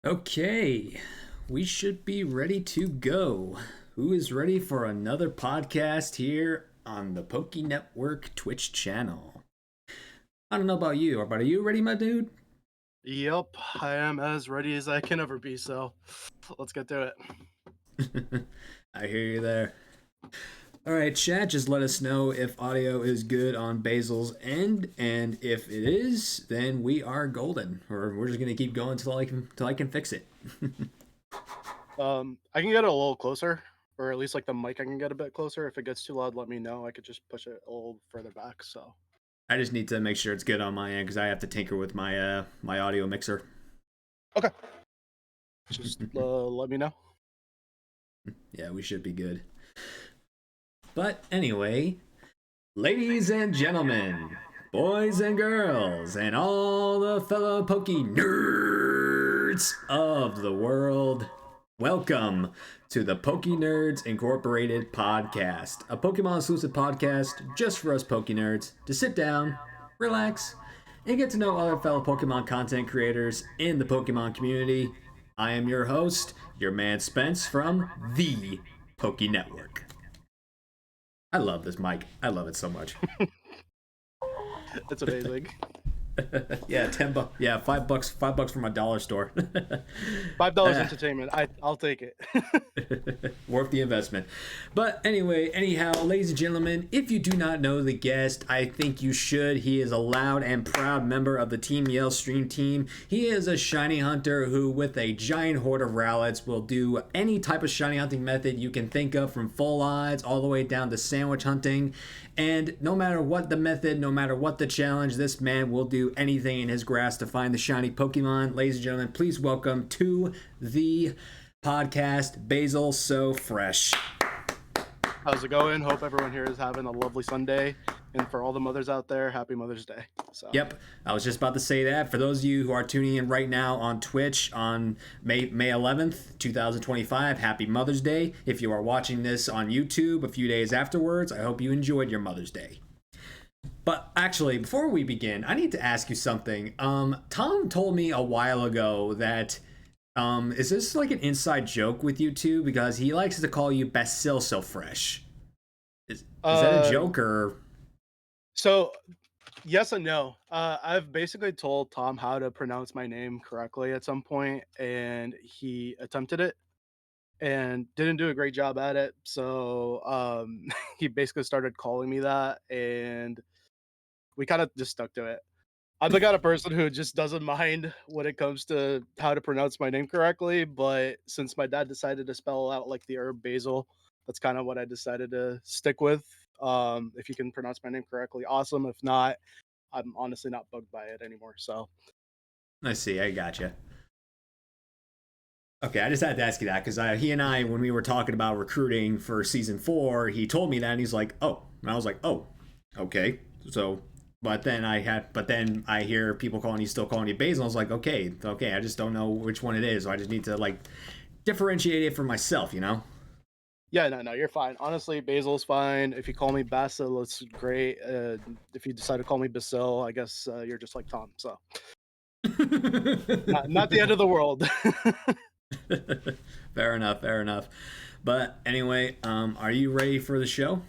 Okay, we should be ready to go. Who is ready for another podcast here on the Poké Network Twitch channel? I don't know about you, but are you ready, my dude? Yep, I am as ready as I can ever be, so let's get to it. I hear you there. All right, chat, just let us know if audio is good on Basil's end, and if it is, then we are golden. Or we're just gonna keep going until I can fix it. I can get it a little closer, or at least like the mic I can get a bit closer. If it gets too loud, let me know. I could just push it a little further back, so. I just need to make sure it's good on my end because I have to tinker with my audio mixer. Okay. Just let me know. Yeah, we should be good. But anyway, ladies and gentlemen, boys and girls, and all the fellow PokeNERDS of the world, welcome to the pokeNERDS Incorporated podcast, a Pokemon exclusive podcast just for us pokeNERDS to sit down, relax, and get to know other fellow Pokemon content creators in the Pokemon community. I am your host, your man Spence from the Poke Network. I love this mic. I love it so much. It's amazing. Yeah, $10. Yeah, $5. $5 from my dollar store. $5 entertainment. I'll take it. Worth the investment. But anyway, anyhow, ladies and gentlemen, if you do not know the guest, I think you should. He is a loud and proud member of the Team Yell stream team. He is a shiny hunter who, with a giant horde of Rowlets, will do any type of shiny hunting method you can think of, from full odds all the way down to sandwich hunting. And no matter what the method, no matter what the challenge, this man will do anything in his grasp to find the shiny Pokemon. Ladies and gentlemen, please welcome to the podcast, BasilSoFresh. How's it going? Hope everyone here is having a lovely Sunday. And for all the mothers out there, happy Mother's Day. So. Yep, I was just about to say that. For those of you who are tuning in right now on Twitch on May 11th, 2025, happy Mother's Day. If you are watching this on YouTube a few days afterwards, I hope you enjoyed your Mother's Day. But actually, before we begin, I need to ask you something. Tom told me a while ago that is this like an inside joke with you two? Because he likes to call you BasilSoFresh. Is that a joke or? So, yes and no. I've basically told Tom how to pronounce my name correctly at some point, and he attempted it and didn't do a great job at it. So, he basically started calling me that, and we kind of just stuck to it. I'm the kind of person who just doesn't mind when it comes to how to pronounce my name correctly, but since my dad decided to spell out like the herb basil, that's kind of what I decided to stick with. If you can pronounce my name correctly, awesome. If not, I'm honestly not bugged by it anymore. So I see. I gotcha. Okay, I just had to ask you that because he and I, when we were talking about recruiting for season 4, he told me that, and he's like, "Oh," and I was like, "Oh, okay." So, but then I hear people still calling you Basil. I was like, "Okay, okay." I just don't know which one it is. So I just need to like differentiate it for myself, you know. yeah, no, you're fine. Honestly, Basil's fine. If you call me Basil, it's great. If you decide to call me Basil, I guess you're just like Tom. So not the end of the world. Fair enough. Fair enough. But anyway, are you ready for the show?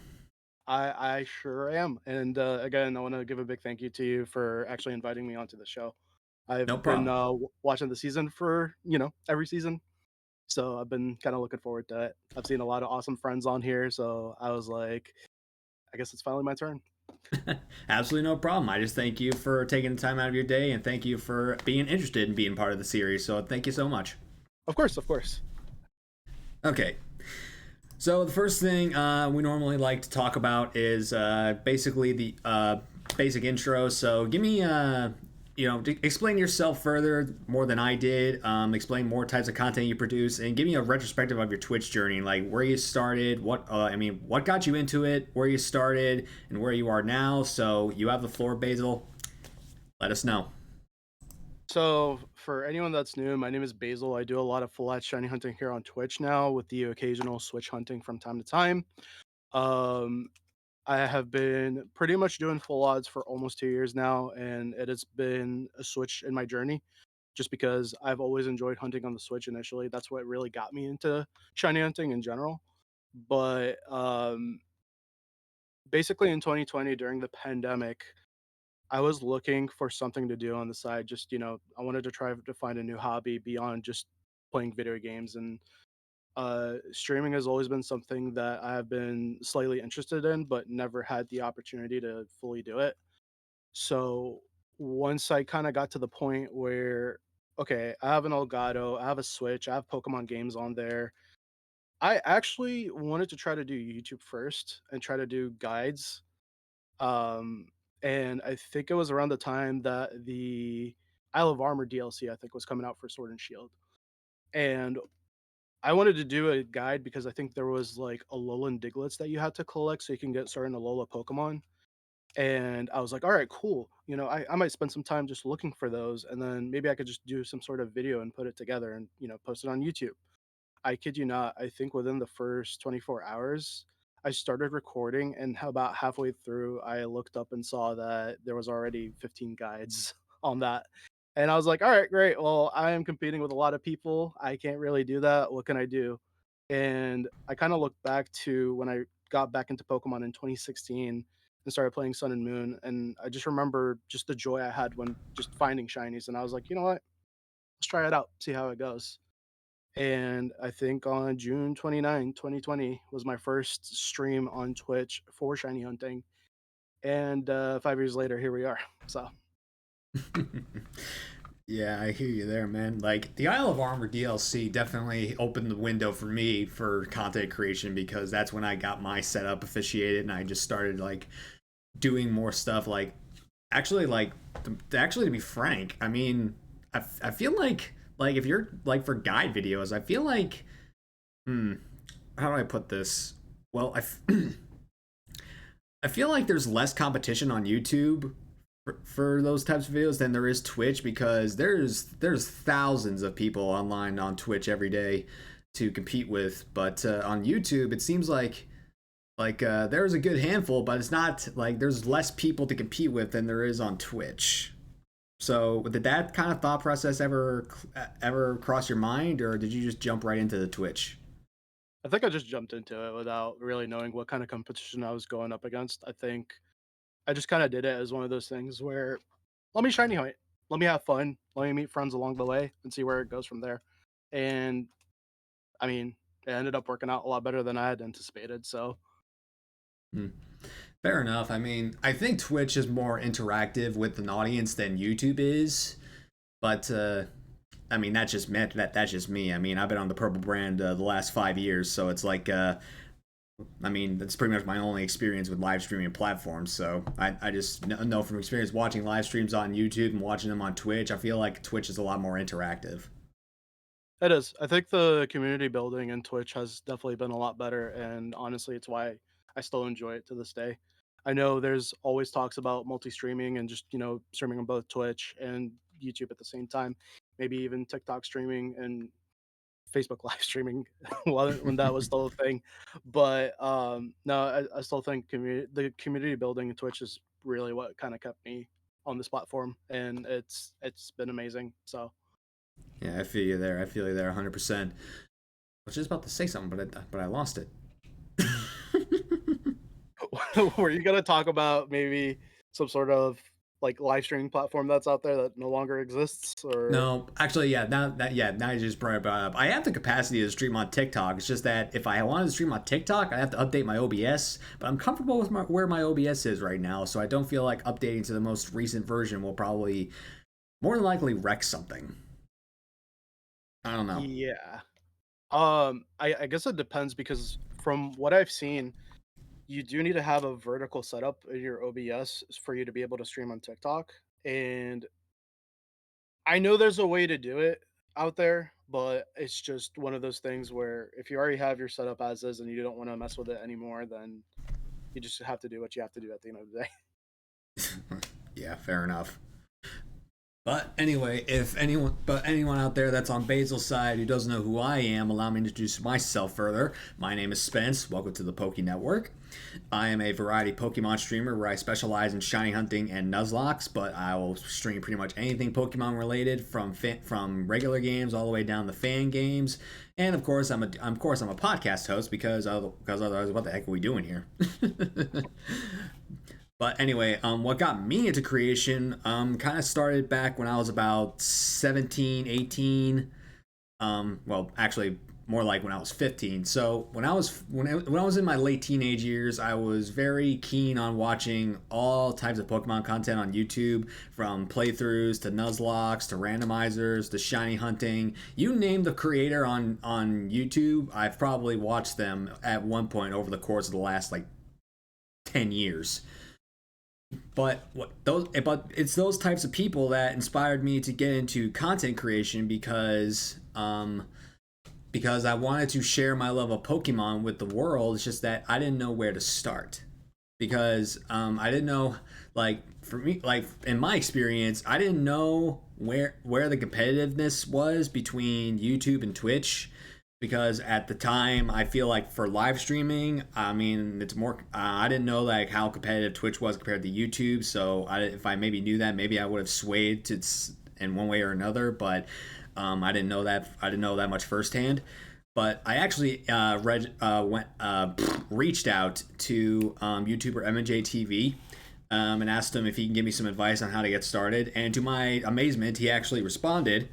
I sure am. And again, I want to give a big thank you to you for actually inviting me onto the show. No I've been problem. watching the season for, every season. So I've been kind of looking forward to it. I've seen a lot of awesome friends on here. So I was like, I guess it's finally my turn. Absolutely no problem. I just thank you for taking the time out of your day, and thank you for being interested in being part of the series. So thank you so much. Of course, of course. Okay. So the first thing we normally like to talk about is basically the basic intro. So give me, explain yourself further more than I did. Explain more types of content you produce, and give me a retrospective of your Twitch journey, like where you started, what got you into it, where you started, and where you are now. So you have the floor, Basil. Let us know. So for anyone that's new, my name is Basil. I do a lot of full out shiny hunting here on Twitch now with the occasional switch hunting from time to time. Um, I have been pretty much doing full odds for almost 2 years now, and it has been a switch in my journey just because I've always enjoyed hunting on the Switch initially. That's what really got me into shiny hunting in general. But basically in 2020 during the pandemic, I was looking for something to do on the side. Just, I wanted to try to find a new hobby beyond just playing video games. And streaming has always been something that I have been slightly interested in, but never had the opportunity to fully do it. So once I kind of got to the point where, okay, I have an Elgato, I have a Switch, I have Pokemon games on there. I actually wanted to try to do YouTube first and try to do guides. Um, and I think it was around the time that the Isle of Armor DLC, I think, was coming out for Sword and Shield. And I wanted to do a guide because I think there was like Alolan Diglets that you had to collect so you can get certain Alola Pokemon. And I was like, all right, cool. I might spend some time just looking for those, and then maybe I could just do some sort of video and put it together and, post it on YouTube. I kid you not, I think within the first 24 hours, I started recording, and about halfway through, I looked up and saw that there was already 15 guides on that. And I was like, all right, great. Well, I am competing with a lot of people. I can't really do that. What can I do? And I kind of looked back to when I got back into Pokemon in 2016 and started playing Sun and Moon. And I just remember just the joy I had when just finding shinies. And I was like, you know what? Let's try it out, see how it goes. And I think on June 29, 2020 was my first stream on Twitch for shiny hunting. And 5 years later, here we are. So Yeah, I hear you there, man. Like the Isle of Armor DLC definitely opened the window for me for content creation because that's when I got my setup officiated and I just started like doing more stuff. Like actually, like to be frank, I mean, I feel like if you're like for guide videos, I feel like how do I put this? Well, I feel like there's less competition on YouTube for those types of videos than there is Twitch because there's thousands of people online on Twitch every day to compete with, but on YouTube it seems like there's a good handful, but it's not like there's less people to compete with than there is on Twitch. So did that kind of thought process ever cross your mind, or did you just jump right into the Twitch? I think I just jumped into it without really knowing what kind of competition I was going up against. I think I just kind of did it as one of those things where let me shiny hunt, let me have fun, let me meet friends along the way and see where it goes from there. And I mean, it ended up working out a lot better than I had anticipated. So Hmm. Fair enough. I mean, I think Twitch is more interactive with an audience than YouTube is, but I mean that's just me. I mean, I've been on the Purple brand the last 5 years, so it's like I mean that's pretty much my only experience with live streaming platforms. So I just know from experience watching live streams on YouTube and watching them on Twitch. I feel like Twitch is a lot more interactive. it is. I think the community building in Twitch has definitely been a lot better, and honestly, it's why I still enjoy it to this day. I know there's always talks about multi-streaming and just streaming on both Twitch and YouTube at the same time, maybe even TikTok streaming and Facebook live streaming when that was still a thing. But no, I still think the community building in Twitch is really what kind of kept me on this platform, and it's been amazing. So. Yeah, I feel you there. I feel you there 100%. I was just about to say something, but I lost it. Were you gonna talk about maybe some sort of like live streaming platform that's out there that no longer exists, or No, actually, now you just brought it up. I have the capacity to stream on TikTok. It's just that if I wanted to stream on TikTok, I have to update my OBS. But I'm comfortable with where my OBS is right now, so I don't feel like updating to the most recent version will probably more than likely wreck something. I don't know. yeah? I guess it depends because from what I've seen, you do need to have a vertical setup in your OBS for you to be able to stream on TikTok. And I know there's a way to do it out there, but it's just one of those things where if you already have your setup as is and you don't want to mess with it anymore, then you just have to do what you have to do at the end of the day. Yeah, fair enough. But anyway, anyone out there that's on Basil's side who doesn't know who I am, allow me to introduce myself further. My name is Spence. Welcome to the Poké Network. I am a variety Pokemon streamer where I specialize in shiny hunting and Nuzlocke, but I will stream pretty much anything Pokemon related, from regular games all the way down to fan games. And of course, I'm a podcast host because otherwise, what the heck are we doing here? But anyway, what got me into creation kind of started back when I was about 17, 18. Well, actually, more like when I was 15. So when I was in my late teenage years, I was very keen on watching all types of Pokemon content on YouTube, from playthroughs to Nuzlocke to randomizers to shiny hunting. You name the creator on YouTube, I've probably watched them at one point over the course of the last like 10 years. But it's those types of people that inspired me to get into content creation because I wanted to share my love of Pokemon with the world. It's just that I didn't know where to start, because I didn't know, like, for me, like in my experience, I didn't know where the competitiveness was between YouTube and Twitch, because at the time I feel like for live streaming, I mean, it's more I didn't know like how competitive Twitch was compared to YouTube. So if I maybe knew that, maybe I would have swayed to in one way or another. But I didn't know that much firsthand. But I actually reached out to YouTuber MNJ and asked him if he can give me some advice on how to get started. And to my amazement, he actually responded.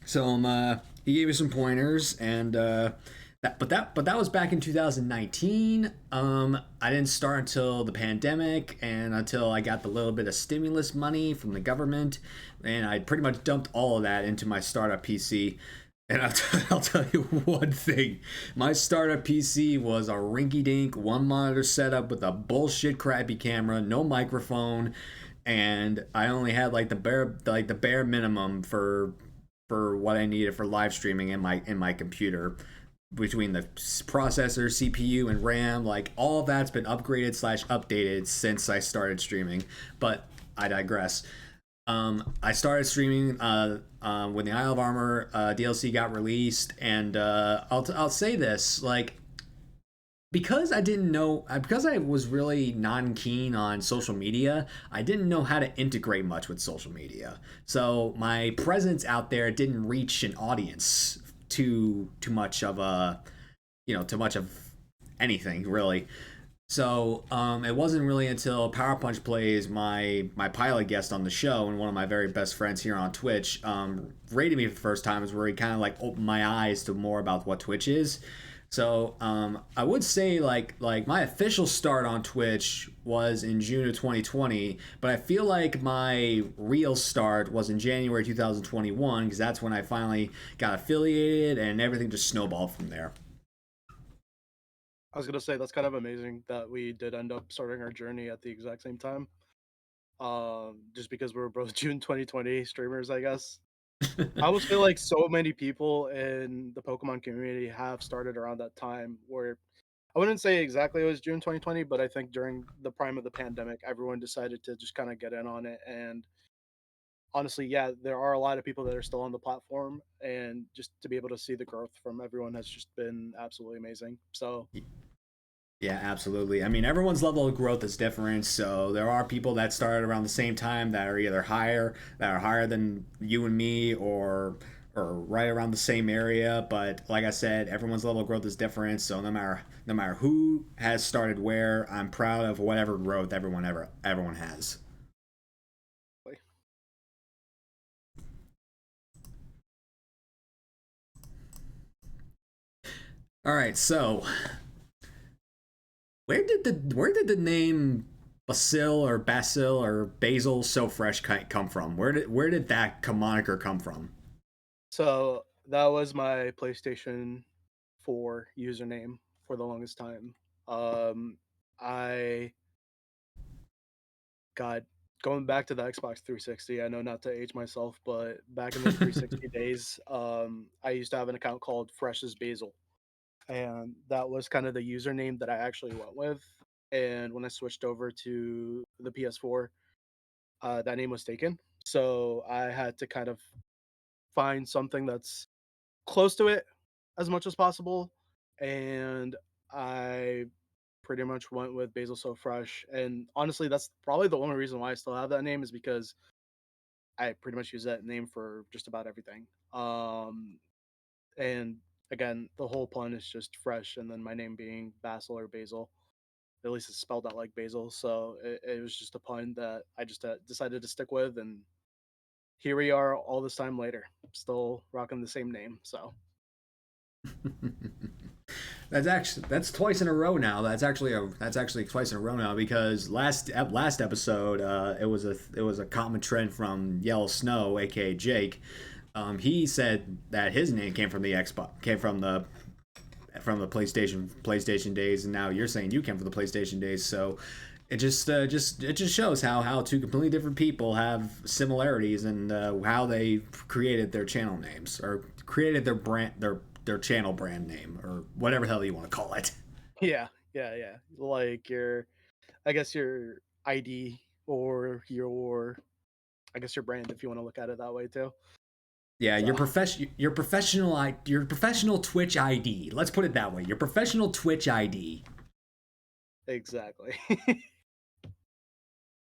So he gave me some pointers, and that was back in 2019. I didn't start until the pandemic and until I got the little bit of stimulus money from the government, and I pretty much dumped all of that into my startup PC. And I'll tell you one thing. My startup PC was a rinky-dink one monitor setup with a bullshit crappy camera, no microphone, and I only had like the bare minimum for what I needed for live streaming in my computer, between the processor, CPU, and RAM. Like, all of that's been upgraded slash updated since I started streaming. But I digress. I started streaming when the Isle of Armor DLC got released, and I'll say this, like, because I didn't know, because I was really non keen on social media, I didn't know how to integrate much with social media. So my presence out there didn't reach an audience too much of a, too much of anything really. So it wasn't really until Power Punch Plays, my pilot guest on the show and one of my very best friends here on Twitch, rated me for the first time, is where he kind of like opened my eyes to more about what Twitch is. So I would say like my official start on Twitch was in June of 2020, but I feel like my real start was in January 2021, because that's when I finally got affiliated and everything just snowballed from there. I was gonna say that's kind of amazing that we did end up starting our journey at the exact same time. Just because we were both June 2020 streamers, I guess. I almost feel like so many people in the Pokemon community have started around that time, where I wouldn't say exactly it was June 2020, but I think during the prime of the pandemic, everyone decided to just kind of get in on it. And honestly, yeah, there are a lot of people that are still on the platform, and just to be able to see the growth from everyone has just been absolutely amazing. So, Yeah, absolutely. I mean, everyone's level of growth is different. So there are people that started around the same time that are either higher than you and me, or right around the same area. But like I said, everyone's level of growth is different. So no matter who has started where, I'm proud of whatever growth everyone has. like, All right, so where did the name Basil or Basil So Fresh come from? Where did that moniker come from? so that was my PlayStation 4 username for the longest time. I God, going back to the Xbox 360, I know not to age myself, but back in the 360 days, I used to have an account called Fresh as Basil, and that was kind of the username that I actually went with. And when I switched over to the PS4, that name was taken. So I had to kind of find something that's close to it as much as possible. And I pretty much went with BasilSoFresh, and honestly, that's probably the only reason why I still have that name is because I pretty much use that name for just about everything. And again, the whole pun is just fresh, and then my name being Basil or Basil. At least it's spelled out like basil, so it was just a pun that I just decided to stick with, and here we are all this time later, still rocking the same name. So That's twice in a row now. That's actually twice in a row now because last episode it was a common trend from Yellow Snow, aka Jake. He said that his name came from the Xbox, came from the PlayStation days, and now you're saying you came from the PlayStation days. So it just shows how two completely different people have similarities and how they created their channel names or created their channel brand name or whatever the hell you want to call it. yeah, like I guess your ID or I guess your brand if you want to look at it that way too. Yeah, So your professional Twitch ID. Let's put it that way. Your professional Twitch ID. exactly.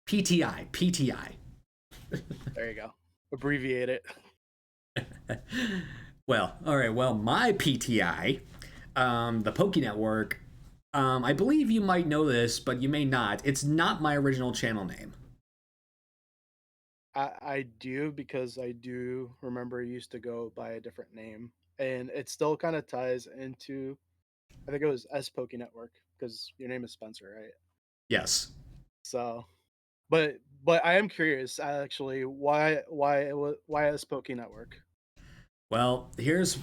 PTI. There you go. Abbreviate it. Well, all right. Well, my PTI, the Poké Network. I believe you might know this, but you may not. It's not my original channel name. I do because I do remember I used to go by a different name, and it still kind of ties into. I think it was S Poké Network because your name is Spencer, right? Yes. So, but I am curious actually why S Poké Network? Well, here's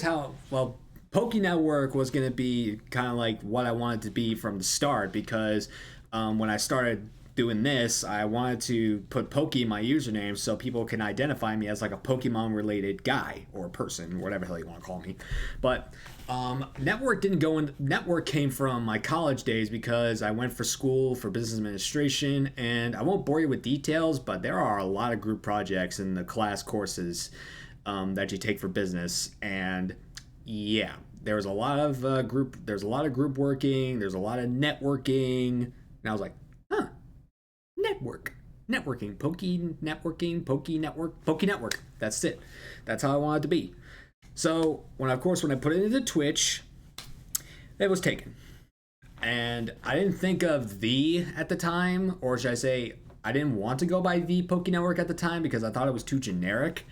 how. Well, Poké Network was gonna be kind of like what I wanted to be from the start because when I started doing this, I wanted to put Poké in my username so people can identify me as like a Pokemon related guy or person, whatever the hell you want to call me. But network didn't go in. Network came from my college days because I went for school for business administration, and I won't bore you with details, but there are a lot of group projects in the class courses that you take for business, and yeah, there's a lot of group working. There's a lot of networking, and I was like, huh, Poké Network. That's it. That's how I wanted to be. So when I put it into Twitch, it was taken, and I didn't think of the at the time, or should I say, I didn't want to go by the Poké Network at the time because I thought it was too generic.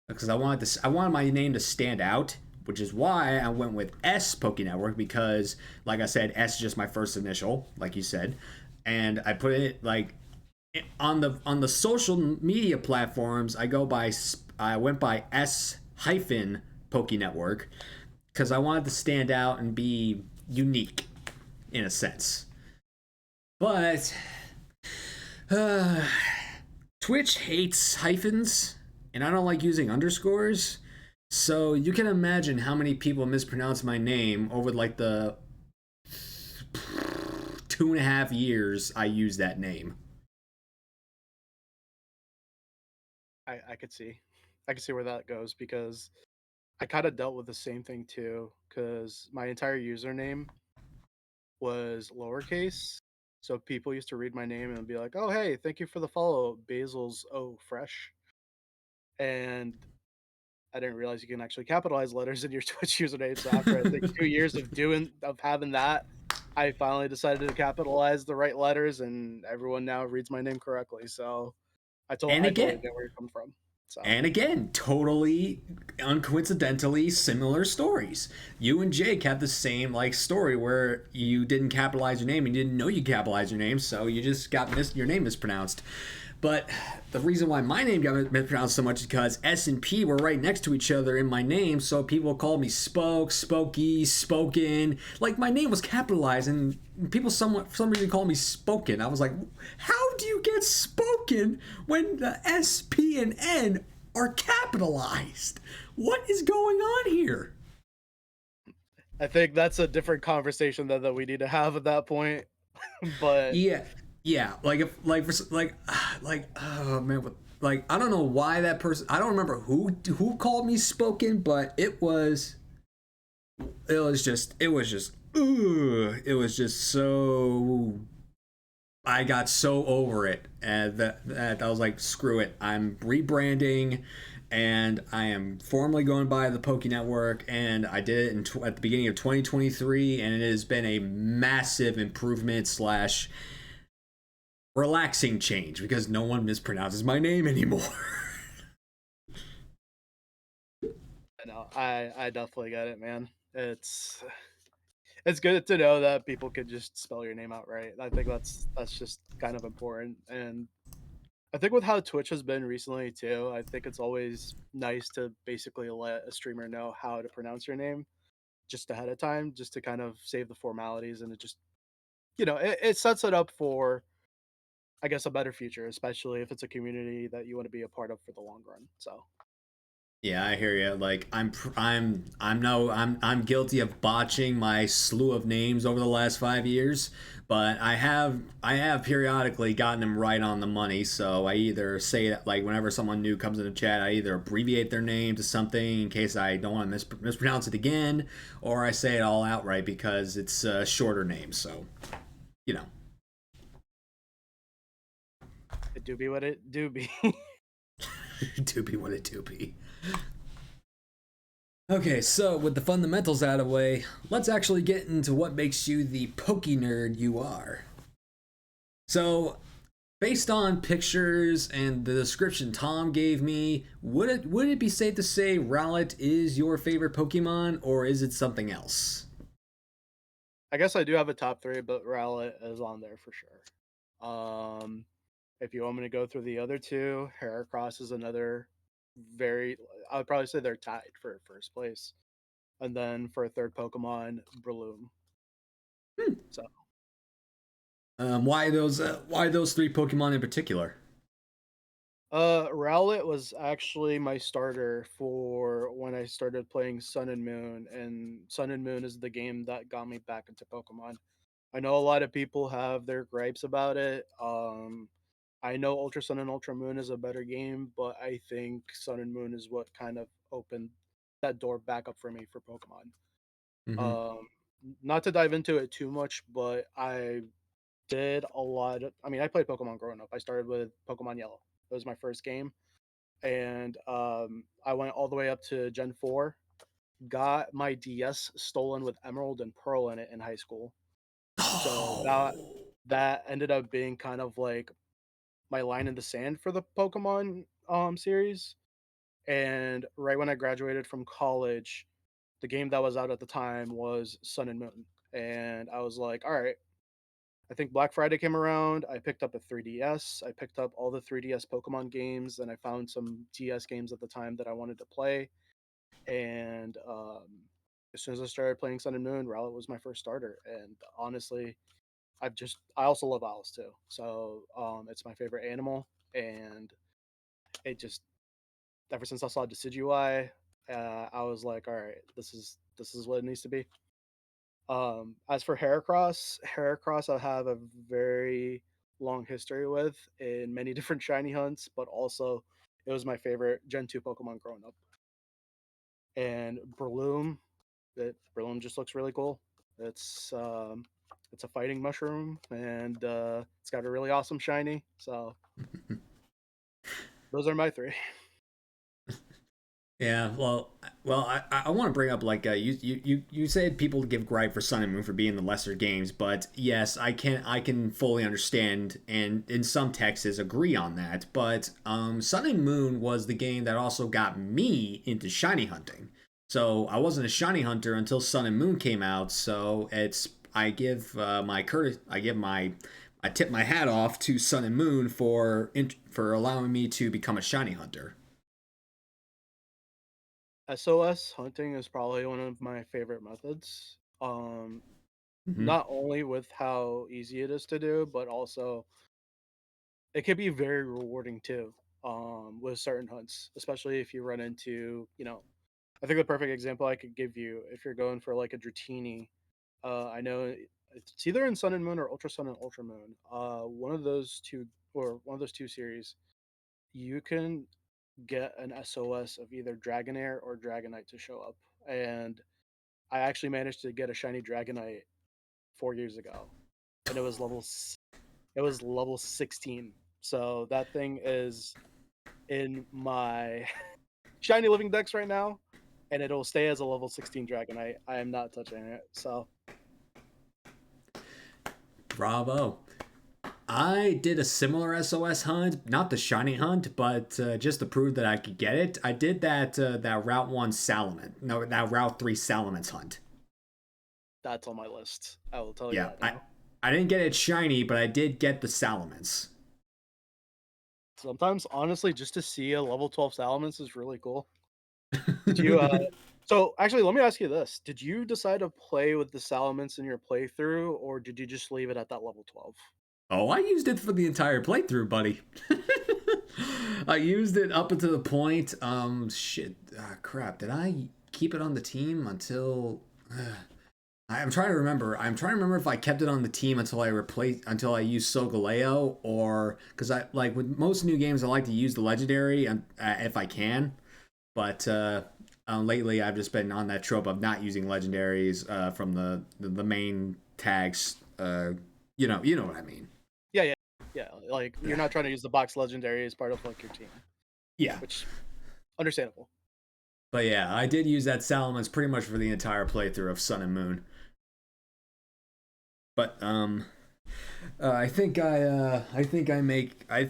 Because I wanted my name to stand out, which is why I went with S Poké Network because, like I said, S is just my first initial, like you said, and I put it like on the social media platforms. I went by S hyphen Poké Network because I wanted to stand out and be unique in a sense. But Twitch hates hyphens, and I don't like using underscores. So you can imagine how many people mispronounce my name over like the 2.5 years I use that name. I could see, I could see where that goes because I kind of dealt with the same thing too because my entire username was lowercase. So people used to read my name and be like, "Oh, hey, thank you for the follow, Basil's Oh Fresh." And I didn't realize you can actually capitalize letters in your Twitch username. So after I think 2 years of having that, I finally decided to capitalize the right letters, and everyone now reads my name correctly. So And I totally again, get where you're coming from. So And again, totally uncoincidentally similar stories. You and Jake have the same like story where you didn't capitalize your name and you didn't know you capitalized your name, so you just got your name mispronounced. But the reason why my name got mispronounced so much is because S and P were right next to each other in my name, so people called me Spoke, Spokey, Spoken. Like my name was capitalized, and people for some reason called me Spoken. I was like, how do you get Spoken when the S, P, and N are capitalized? What is going on here? I think that's a different conversation that we need to have at that point. But Yeah, yeah. Like if oh man, like I don't know why that person. I don't remember who called me Spoken, but it was just it was just so. I got so over it, and that I was like, screw it. I'm rebranding, and I am formally going by the Poké Network, and I did it at the beginning of 2023, and it has been a massive improvement slash relaxing change because no one mispronounces my name anymore. I know. I definitely get it, man. It's good to know that people could just spell your name out right. I think that's just kind of important. And I think with how Twitch has been recently too, I think it's always nice to basically let a streamer know how to pronounce your name just ahead of time, just to kind of save the formalities, and it just it sets it up for, I guess, a better future, especially if it's a community that you want to be a part of for the long run. So Yeah, I hear you. Like I'm no I'm guilty of botching my slew of names over the last 5 years, but I have periodically gotten them right on the money. So I either say that, like, whenever someone new comes in the chat, I either abbreviate their name to something in case I don't want to mispronounce it again, or I say it all outright because it's a shorter name. So you know. it do be what it do be. To be what it to be. Okay, so with the fundamentals out of the way, let's actually get into what makes you the Poké nerd you are. So, based on pictures and the description Tom gave me, would it be safe to say Rowlet is your favorite Pokemon, or is it something else? I guess I do have a top three, but Rowlet is on there for sure. If you want me to go through the other two, Heracross is another very. I would probably say they're tied for first place, and then for a third Pokemon, Breloom. Hmm. So, Why those three Pokemon in particular? Rowlet was actually my starter for when I started playing Sun and Moon, and Sun and Moon is the game that got me back into Pokemon. I know a lot of people have their gripes about it. I know Ultra Sun and Ultra Moon is a better game, but I think Sun and Moon is what kind of opened that door back up for me for Pokemon. Mm-hmm. Um, Not to dive into it too much, but I did a lot of. I mean, I played Pokemon growing up. I started with Pokemon Yellow. It was my first game, and I went all the way up to Gen 4. Got my DS stolen with Emerald and Pearl in it in high school. So Oh. that ended up being kind of like my line in the sand for the Pokemon series. And right when I graduated from college, the game that was out at the time was Sun and Moon. And I was like, all right, I think Black Friday came around. I picked up a 3DS. I picked up all the 3DS Pokemon games, and I found some DS games at the time that I wanted to play. And as soon as I started playing Sun and Moon, Rowlet was my first starter. And honestly, I also love owls too. So it's my favorite animal, and it just ever since I saw Decidueye, I was like, all right, this is what it needs to be. As for Heracross I have a very long history with in many different shiny hunts, but also it was my favorite Gen 2 Pokemon growing up. And Breloom just looks really cool. It's um, it's a fighting mushroom, and it's got a really awesome shiny. So those are my three. Yeah, well, I want to bring up, like, you said people give gripe for Sun and Moon for being the lesser games, but yes, I can fully understand and in some texts agree on that. But Sun and Moon was the game that also got me into shiny hunting. So I wasn't a shiny hunter until Sun and Moon came out. So it's I give my courtesy, I tip my hat off to Sun and Moon for allowing me to become a shiny hunter. SOS hunting is probably one of my favorite methods. Hmm. Not only with how easy it is to do, but also it can be very rewarding too. With certain hunts, especially if you run into, I think the perfect example I could give you if you're going for like a Dratini. I know it's either in Sun and Moon or Ultra Sun and Ultra Moon. One of those two, or one of those two series, you can get an SOS of either Dragonair or Dragonite to show up, and I actually managed to get a shiny Dragonite 4 years ago, and it was level 16. So that thing is in my shiny living dex right now, and it'll stay as a level 16 Dragonite. I am not touching it. So Bravo. I did a similar SOS hunt, not the shiny hunt, but just to prove that I could get it. I did that Route 1 Salamence, no, that Route 3 Salamence hunt. that's on my list. I will tell you Yeah, that now. I didn't get it shiny, but I did get the Salamence. Sometimes, honestly, just to see a level 12 Salamence is really cool. Did you so actually let me ask you this. Did you decide to play with the Salamence in your playthrough, or did you just leave it at that level 12? Oh, I used it for the entire playthrough, buddy. I used it up until the point. Shit. Crap. Did I keep it on the team until? I'm trying to remember. I'm trying to remember if I kept it on the team until I used Solgaleo, or because I like with most new games I like to use the legendary if I can, but lately I've just been on that trope of not using legendaries from the main tags. You know what I mean. Yeah, yeah, yeah. Like you're not trying to use the box legendary as part of like your team, Yeah. which understandable. But yeah, I did use that Salamence pretty much for the entire playthrough of Sun and Moon. But I think I make I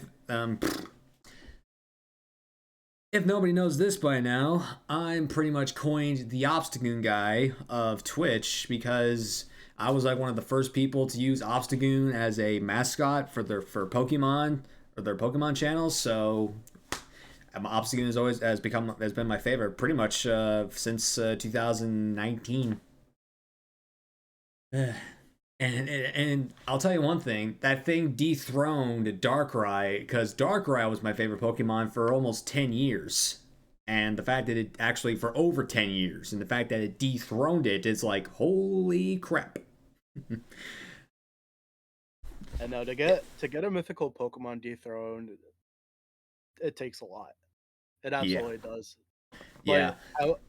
if nobody knows this by now, I'm pretty much coined the Obstagoon guy of Twitch because I was like one of the first people to use Obstagoon as a mascot for Pokemon or their Pokemon channels. So Obstagoon has been my favorite pretty much since 2019. And I'll tell you one thing, that thing dethroned Darkrai because Darkrai was my favorite Pokemon for almost 10 years. And the fact that it actually for over 10 years, and the fact that it dethroned it is like, holy crap. And now to get a mythical Pokemon dethroned, it takes a lot. It Yeah. absolutely does. Yeah. But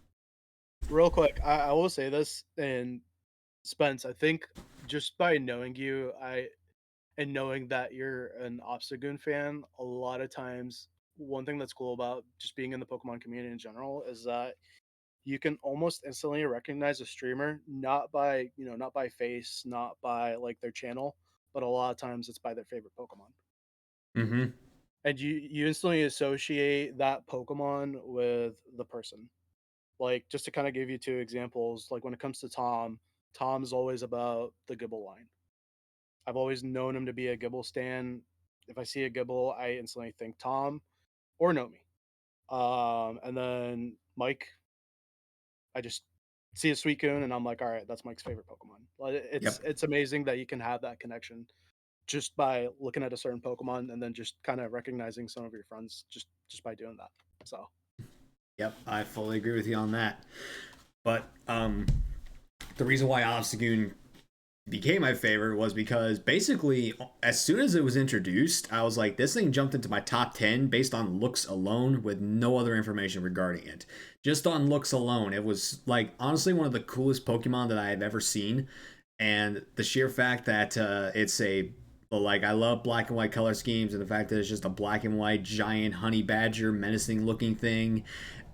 real quick, I will say this, and Spence, I think just by knowing you, and knowing that you're an Obstagoon fan, a lot of times one thing that's cool about just being in the Pokemon community in general is that you can almost instantly recognize a streamer not by face, not by like their channel, but a lot of times it's by their favorite Pokemon. Mm-hmm. And you instantly associate that Pokemon with the person. Like just to kind of give you two examples, like when it comes to Tom's always about the Gibble line. I've always known him to be a Gibble stan. If I see a Gibble, I instantly think Tom or Nomi. And then Mike, I just see a Suicune and I'm like, all right, that's Mike's favorite Pokemon. Yep. It's amazing that you can have that connection just by looking at a certain Pokemon and then just kind of recognizing some of your friends just by doing that. So Yep. I fully agree with you on that. But the reason why Obstagoon became my favorite was because basically as soon as it was introduced I was like this thing jumped into my top 10 based on looks alone with no other information regarding it, just on looks alone. It was like honestly one of the coolest Pokemon that I have ever seen, and the sheer fact that it's a like I love black and white color schemes, and the fact that it's just a black and white giant honey badger menacing looking thing,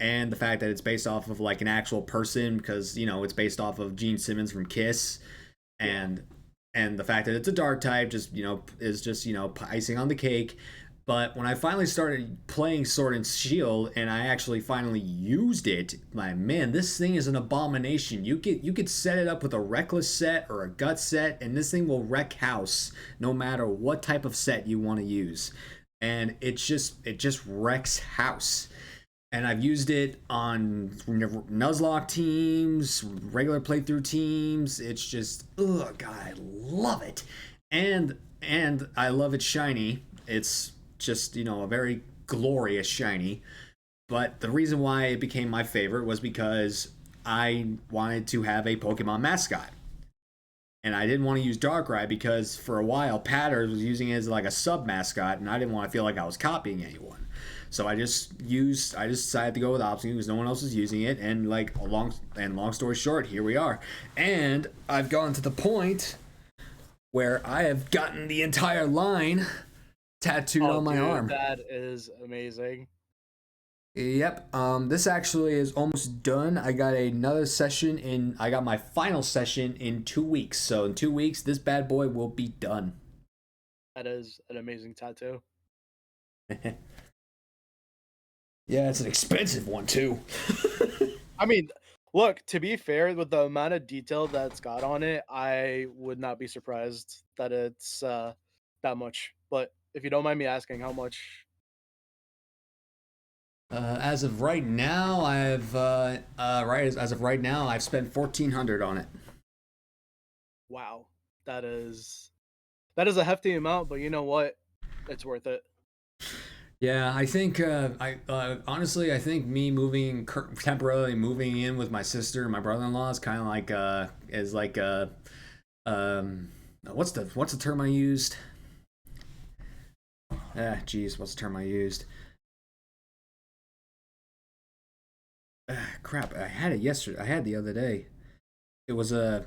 and the fact that it's based off of like an actual person because it's based off of Gene Simmons from Kiss, and the fact that it's a dark type just is just icing on the cake. But when I finally started playing Sword and Shield and I actually finally used it, my man, this thing is an abomination. You could set it up with a reckless set or a gut set and this thing will wreck house no matter what type of set you want to use, and it just wrecks house. And I've used it on Nuzlocke teams, regular playthrough teams. It's just, oh god, I love it, and I love it shiny. It's just a very glorious shiny. But the reason why it became my favorite was because I wanted to have a Pokemon mascot, And I didn't want to use Darkrai because for a while Patters was using it as like a sub mascot, and I didn't want to feel like I was copying anyone. So I just decided to go with Obsidian because no one else was using it, and long story short, here we are. And I've gotten to the point where I have gotten the entire line tattooed on my arm. That is amazing. Yep. This actually is almost done. I got my final session in 2 weeks. So in 2 weeks, this bad boy will be done. That is an amazing tattoo. Yeah, it's an expensive one too. I mean, look, to be fair, with the amount of detail that's got on it, I would not be surprised that it's that much. But if you don't mind me asking, how much? As of right now, I've spent 1,400 on it. Wow, that is a hefty amount. But you know what? It's worth it. Yeah, I think honestly, I think me temporarily moving in with my sister and my brother-in-law is kind of like what's the term I used? What's the term I used? Crap, I had it yesterday. I had it the other day. It was I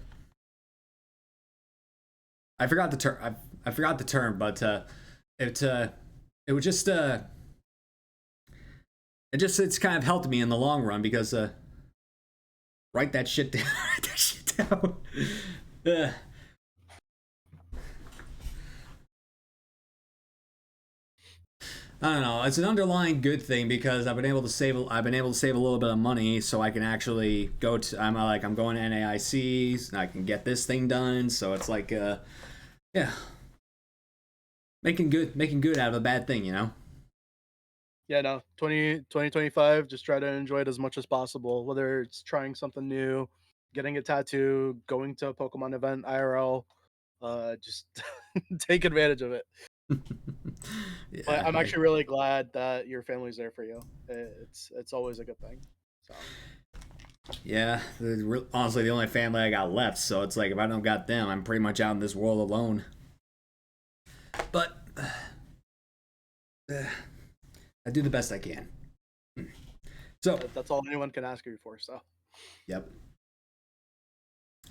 forgot the term. I forgot the term, but it was just it's kind of helped me in the long run because write that shit down. Write that shit down. I don't know. It's an underlying good thing because I've been able to save a little bit of money, so I can actually go to. I'm going to NAICs, and I can get this thing done. So it's like, yeah, making good out of a bad thing, you know. Yeah, no, 2025, just try to enjoy it as much as possible, whether it's trying something new, getting a tattoo, going to a Pokemon event IRL, just take advantage of it. Yeah, But I'm actually really glad that your family's there for you. It's always a good thing. So yeah, honestly, the only family I got left, so it's like if I don't got them, I'm pretty much out in this world alone. But I do the best I can. So that's all anyone can ask you for. So yep.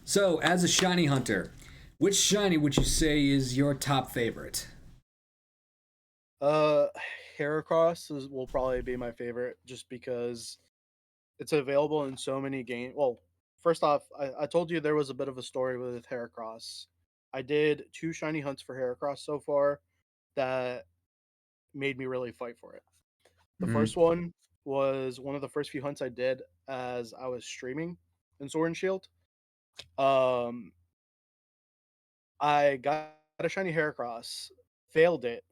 So as a shiny hunter, which shiny would you say is your top favorite? Heracross will probably be my favorite, just because it's available in so many games. Well, first off, I told you there was a bit of a story with Heracross. I did 2 shiny hunts for Heracross so far that made me really fight for it. The first one was one of the first few hunts I did as I was streaming in Sword and Shield. I got a shiny Heracross, failed it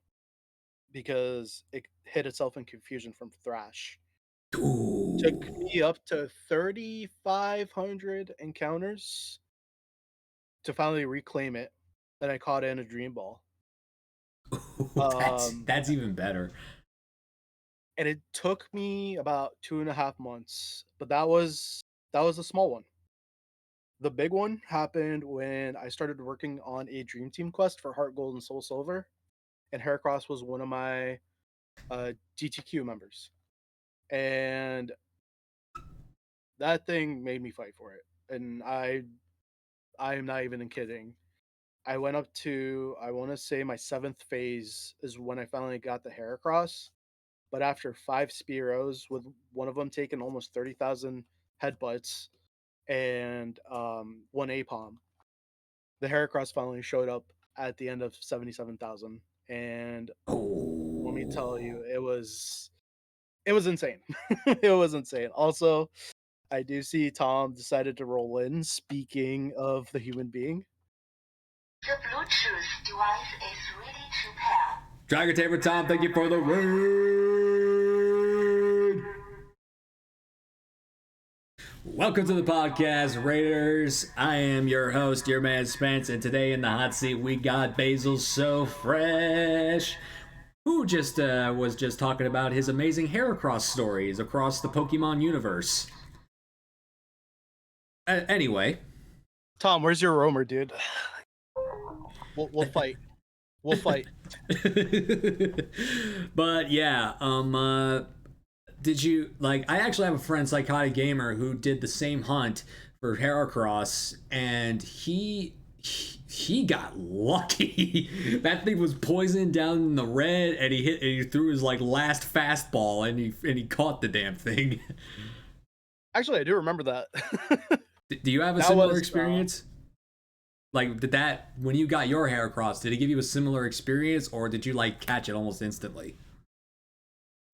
because it hit itself in confusion from Thrash. Ooh. Took me up to 3,500 encounters to finally reclaim it. Then I caught it in a Dream Ball. That's even better. And it took me about 2.5 months, but that was a small one. The big one happened when I started working on a Dream Team quest for Heart Gold and Soul Silver, and Heracross was one of my GTQ members, and that thing made me fight for it. And I am not even kidding. I went up to, I want to say, my 7th phase is when I finally got the Heracross. But after 5 Spearows, with one of them taking almost 30,000 headbutts and 1 Apom, the Heracross finally showed up at the end of 77,000. And let me tell you, it was insane. It was insane. Also, I do see Tom decided to roll in. Speaking of the human being, the Bluetooth device is ready to pair. Dragon Taper Tom, thank you for the raid. Welcome to the podcast, Raiders. I am your host, your man Spence, and today in the hot seat we got BasilSoFresh, who was just talking about his amazing Heracross stories across the Pokemon universe. Anyway, Tom, where's your roamer, dude? We'll fight. We'll fight. But yeah, did you like? I actually have a friend, Psychotic Gamer, who did the same hunt for Heracross, and he got lucky. That thing was poisoned down in the red, and he threw his like last fastball, and he caught the damn thing. Actually, I do remember that. Do you have a similar experience? Like, did that, when you got your Heracross, did it give you a similar experience, or did you like catch it almost instantly?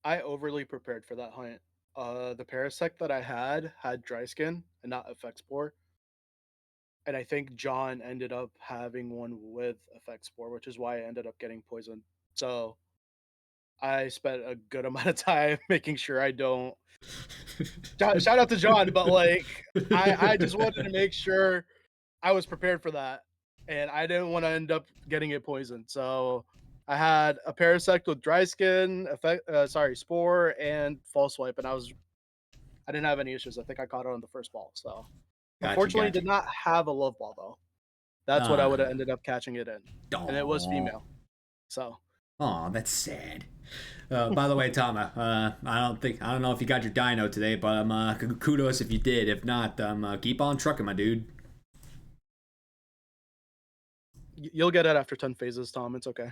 I overly prepared for that hunt. The Parasect that I had dry skin and not effect spore. And I think John ended up having one with effect spore, which is why I ended up getting poisoned. So I spent a good amount of time making sure I don't. Shout out to John, but like I just wanted to make sure I was prepared for that, and I didn't want to end up getting it poisoned. So I had a Parasect with dry skin, spore, and false swipe, and I didn't have any issues. I think I caught it on the first ball. So unfortunately, Gotcha. did not have a love ball though. That's what I would have ended up catching it in, and it was female. So. Oh, that's sad. By the way, Tama, I don't know if you got your dino today, but kudos if you did. If not, keep on trucking, my dude. You'll get it after 10 phases, Tom. It's okay.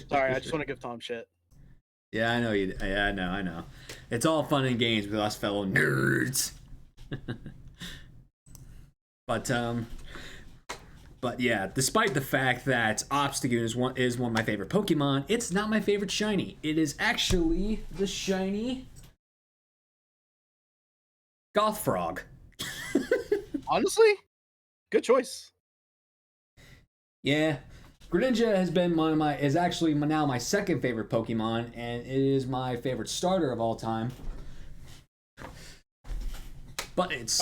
Sorry, I just want to give Tom shit. Yeah, I know you. Yeah, I know. It's all fun and games with us fellow nerds. But yeah, despite the fact that Obstagoon is one of my favorite Pokemon, it's not my favorite shiny. It is actually the shiny Gothfrog. Honestly, good choice. Yeah, Greninja has been is actually now my second favorite Pokemon, and it is my favorite starter of all time. But it's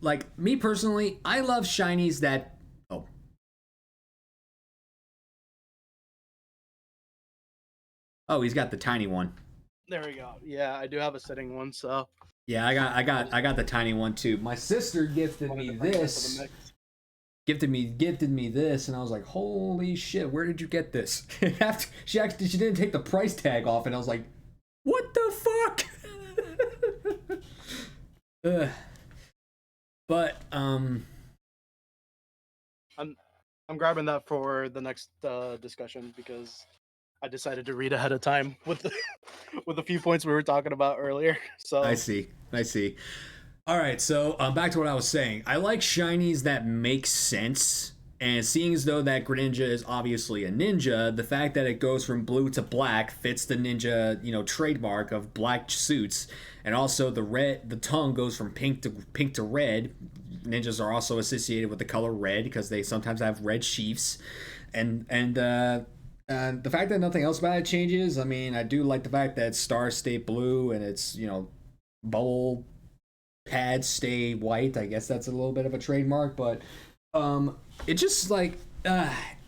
like, me personally, I love shinies that. Oh, he's got the tiny one. There we go. Yeah, I do have a sitting one, so. Yeah, I got the tiny one too. My sister gifted me this. Gifted me this, and I was like, holy shit, where did you get this? After she didn't take the price tag off, and I was like, what the fuck? But I'm grabbing that for the next discussion because I decided to read ahead of time with the with a few points we were talking about earlier. So I see. All right, so back to what I was saying. I like shinies that make sense, and seeing as though that Greninja is obviously a ninja, the fact that it goes from blue to black fits the ninja, trademark of black suits, and also the tongue goes from pink to red. Ninjas are also associated with the color red because they sometimes have red sheaths, and the fact that nothing else about it changes. I mean, I do like the fact that stars stay blue and it's bubble pads stay white. I guess that's a little bit of a trademark, but it just like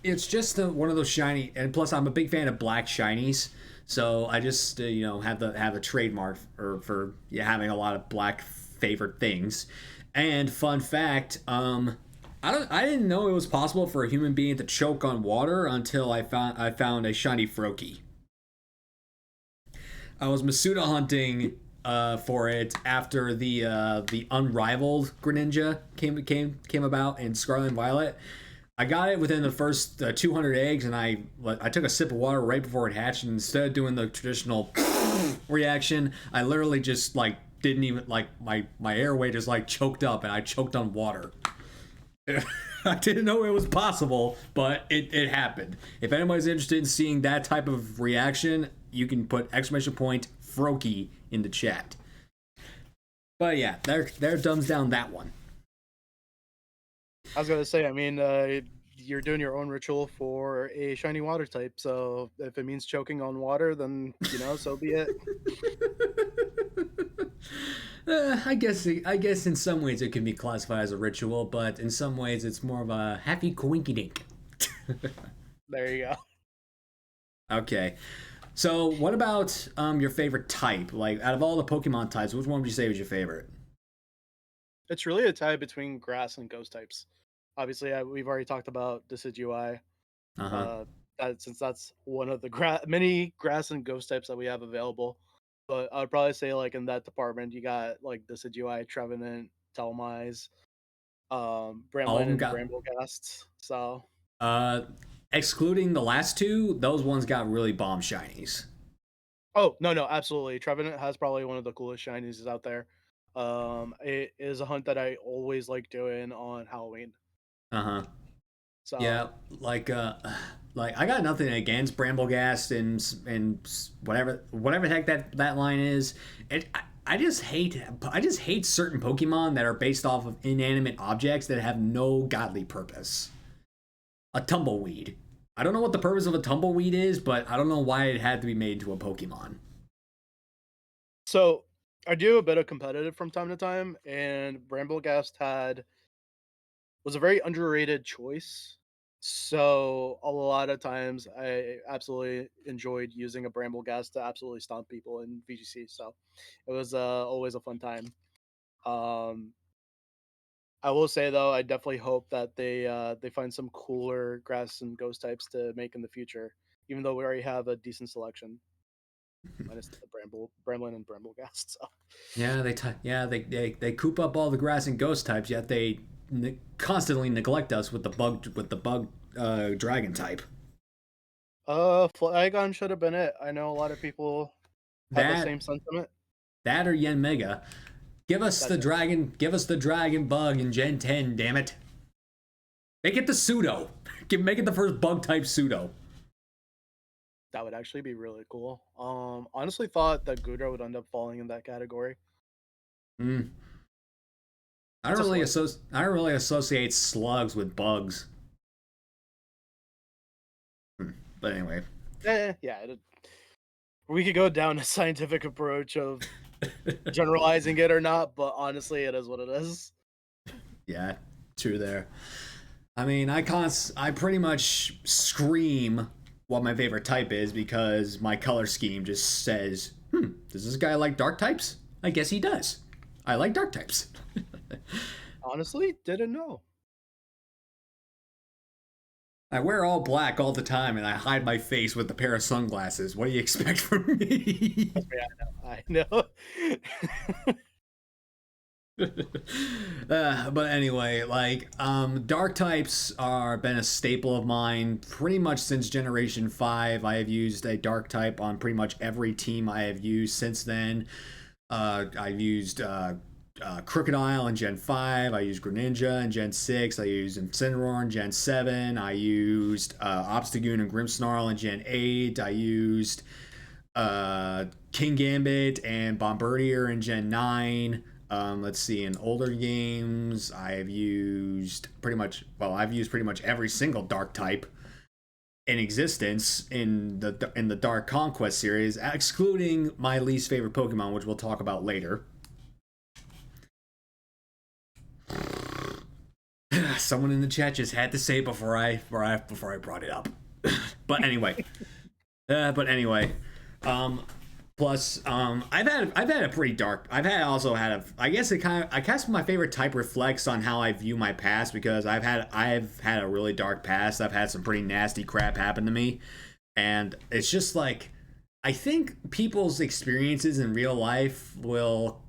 it's just one of those shiny. And plus, I'm a big fan of black shinies, so I just have a trademark for having a lot of black favorite things. And fun fact, I didn't know it was possible for a human being to choke on water until I found a shiny Froakie. I was Masuda hunting for it after the unrivaled Greninja came about in Scarlet and Violet. I got it within the first 200 eggs, and I took a sip of water right before it hatched, and instead of doing the traditional reaction, I literally just didn't even my airway just choked up, and I choked on water. I didn't know it was possible, but it happened. If anybody's interested in seeing that type of reaction, you can put exclamation point Froakie in the chat. But yeah, there dumbs down that one. I was gonna say, I mean, you're doing your own ritual for a shiny water type, so if it means choking on water, then so be it. I guess in some ways it can be classified as a ritual, but in some ways it's more of a happy coinky dink. There you go. Okay, so what about your favorite type? Like, out of all the Pokemon types, which one would you say was your favorite? It's really a tie between grass and ghost types. Obviously, we've already talked about Decidueye. Uh-huh. Uh, since that's one of the many grass and ghost types that we have available. But I would probably say like in that department, you got like Decidueye, Trevenant, Telmise, All of Bramblin, them and got Bramblegast. So, uh excluding the last two, those ones got really bomb shinies. oh no, absolutely, Trevenant has probably one of the coolest shinies out there. It is a hunt that I always like doing on Halloween. Uh-huh. So, Yeah, like I got nothing against Bramblegast and whatever the heck that line is. I just hate certain Pokemon that are based off of inanimate objects that have no godly purpose. A tumbleweed. I don't know what the purpose of a tumbleweed is, but I don't know why it had to be made into a Pokemon. so I do a bit of competitive from time to time, and Bramblegast was a very underrated choice. So a lot of times I absolutely enjoyed using a bramble gas to absolutely stomp people in VGC. So it was always a fun time. Um, I will say though, I definitely hope that they find some cooler grass and ghost types to make in the future. Even though we already have a decent selection, minus the Bramblin and Bramblegast. So Yeah, they coop up all the grass and ghost types, yet they constantly neglect us with the bug dragon type. Flygon should have been it. I know a lot of people had the That same sentiment. that or Yen Mega. That's it. Give us the dragon bug in Gen 10, damn it. Make it the pseudo. Make it the first bug type pseudo. That would actually be really cool. Honestly thought that Gudra would end up falling in that category. Mm. It's a slug. I don't really associate slugs with bugs. But anyway. Yeah. We could go down a scientific approach of generalizing it or not, but honestly, it is what it is. Yeah, true there. I mean, I pretty much scream what my favorite type is because my color scheme just says, does this guy like dark types? I guess he does. I like dark types. Honestly, didn't know. I wear all black all the time and I hide my face with a pair of sunglasses. What do you expect from me? Trust me, I know. But anyway, like dark types are been a staple of mine pretty much since Generation 5. I have used a dark type on pretty much every team I have used since then. I've used Crocodile in Gen 5. I used Greninja in Gen 6. I used Incineroar in Gen 7. I used Obstagoon and Grimmsnarl in Gen 8. I used King Gambit and Bombardier in Gen 9. Let's see, in older games, I've used pretty much every single dark type in existence in the Dark Conquest series, excluding my least favorite Pokemon, which we'll talk about later. Someone in the chat just had to say before I brought it up. But anyway, but anyway, um, plus, I've had a pretty dark. I guess it kind of. I guess my favorite type reflects on how I view my past because I've had a really dark past. I've had some pretty nasty crap happen to me, and it's just like I think people's experiences in real life will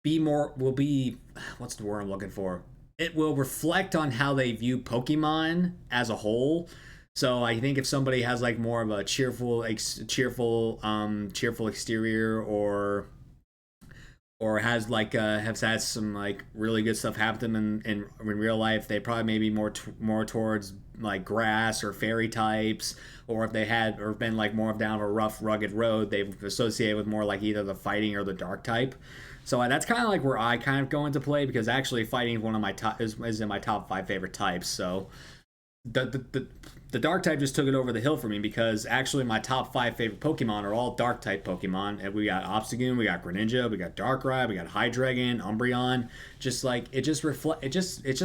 be what's the word I'm looking for? It will reflect on how they view Pokemon as a whole. So I think if somebody has like more of a cheerful exterior or has had some like really good stuff happen to them in real life, they probably maybe more towards like grass or fairy types, or if they had or been like more down a rough rugged road, they've associated with more like either the fighting or the dark type. So that's kind of like where I kind of go into play because actually fighting is one of my top is in my top 5 favorite types. So the dark type just took it over the hill for me because actually my top 5 favorite Pokemon are all dark type Pokemon. And we got Obstagoon, we got Greninja, we got Darkrai, we got Hydreigon, Umbreon. Just like it's just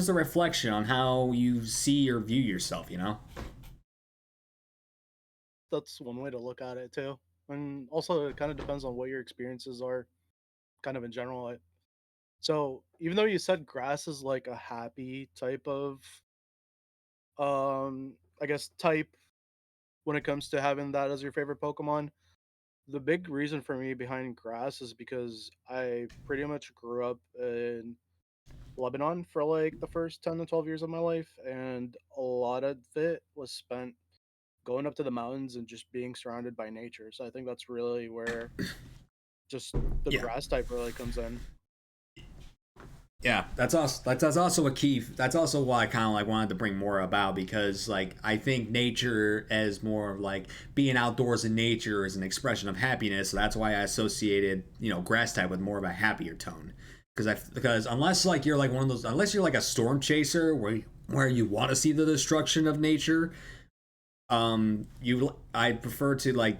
a reflection on how you see or view yourself, you know? That's one way to look at it too. And also, it kind of depends on what your experiences are, kind of in general. So even though you said grass is like a happy type of I guess type when it comes to having that as your favorite Pokemon, the big reason for me behind grass is because I pretty much grew up in Lebanon for like the first 10 to 12 years of my life, and a lot of it was spent going up to the mountains and just being surrounded by nature. So I think that's really where just the Yeah. grass type really comes in. Yeah, that's also a key. That's also why I kind of like wanted to bring more about, because like I think nature as more like being outdoors in nature is an expression of happiness. So that's why I associated grass type with more of a happier tone. Because unless like you're like one of those, unless you're like a storm chaser where you want to see the destruction of nature, I prefer to like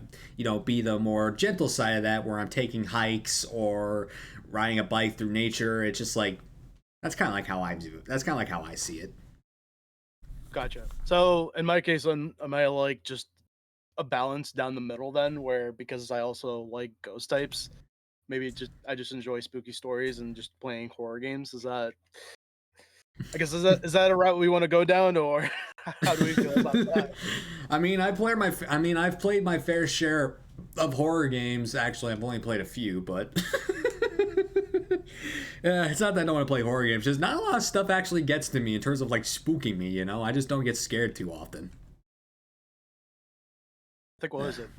be the more gentle side of that, where I'm taking hikes or riding a bike through nature. It's just like that's kind of like how I do it. That's kind of like how I see it. Gotcha. So in my case, then am I like just a balance down the middle then, where because I also like ghost types, maybe just I just enjoy spooky stories and just playing horror games. Is that I guess is that a route we want to go down, or how do we feel about that? I mean, I've played my fair share of horror games. Actually, I've only played a few, but yeah, it's not that I don't want to play horror games. Just not a lot of stuff actually gets to me in terms of like spooking me. I just don't get scared too often. I think what was it?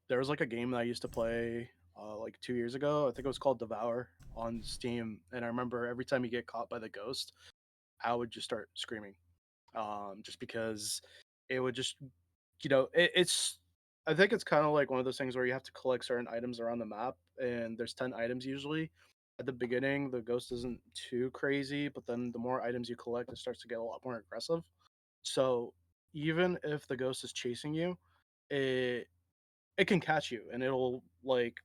There was like a game that I used to play like 2 years ago. I think it was called Devour on Steam, and I remember every time you get caught by the ghost, I would just start screaming, just because it would just it's I think it's kind of like one of those things where you have to collect certain items around the map, and there's 10 items usually. At the beginning, the ghost isn't too crazy, but then the more items you collect, it starts to get a lot more aggressive. So even if the ghost is chasing you, it it can catch you and it'll like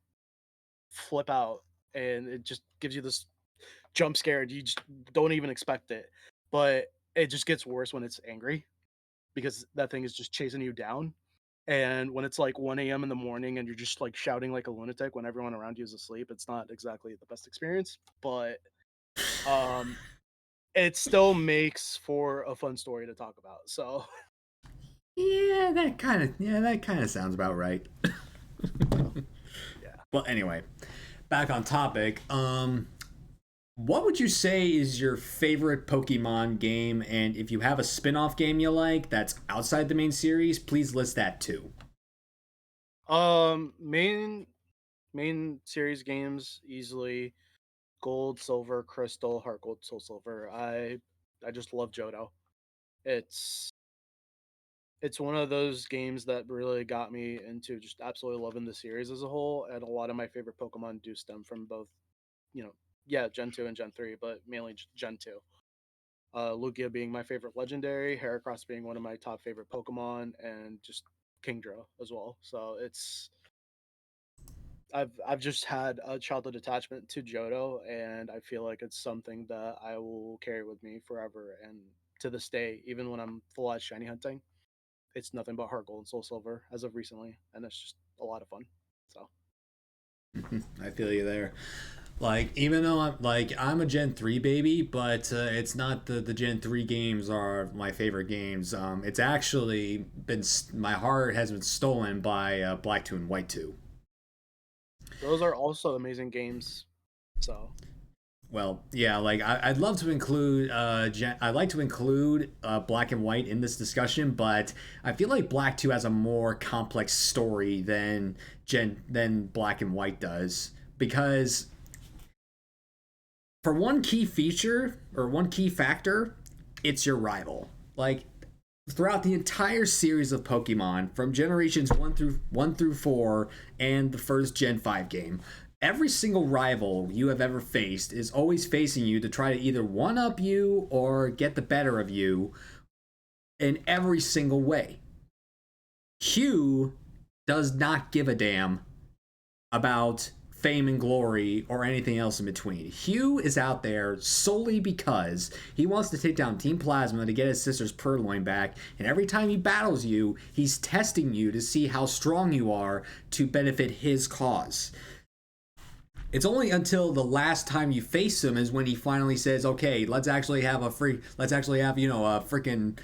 flip out, and it just gives you this jump scare. You just don't even expect it. But it just gets worse when it's angry because that thing is just chasing you down. And when it's like 1 a.m. in the morning and you're just like shouting like a lunatic when everyone around you is asleep, it's not exactly the best experience. But um, it still makes for a fun story to talk about. So Yeah, that kind of sounds about right. yeah. Well, anyway, back on topic. What would you say is your favorite Pokemon game? And if you have a spin-off game you like that's outside the main series, please list that too. Main series games easily Gold, Silver, Crystal, Heart Gold, Soul Silver. I just love Johto. It's it's one of those games that really got me into just absolutely loving the series as a whole. And a lot of my favorite Pokemon do stem from both, you know, yeah, Gen 2 and Gen 3, but mainly Gen 2. Lugia being my favorite legendary, Heracross being one of my top favorite Pokemon, and just Kingdra as well. So I've just had a childhood attachment to Johto, and I feel like it's something that I will carry with me forever. And to this day, even when I'm full out shiny hunting, it's nothing but Heart Gold and Soul Silver as of recently, and it's just a lot of fun. So I feel you there. Like, even though I'm a Gen 3 baby, but it's not the Gen 3 games are my favorite games. It's actually been my heart has been stolen by Black 2 and White 2. those are also amazing games. So Well, yeah, like I'd love to include I'd like to include Black and White in this discussion, but I feel like Black 2 has a more complex story than Black and White does, because for one key feature or one key factor, it's your rival. Like, throughout the entire series of Pokemon, from generations 1 through 4 and the first Gen 5 game, every single rival you have ever faced is always facing you to try to either one up you or get the better of you in every single way. Hugh does not give a damn about fame and glory or anything else in between. Hugh is out there solely because he wants to take down Team Plasma to get his sister's Purloin back, and every time he battles you, he's testing you to see how strong you are to benefit his cause. It's only until the last time you face him is when he finally says, "Okay, let's actually have a freaking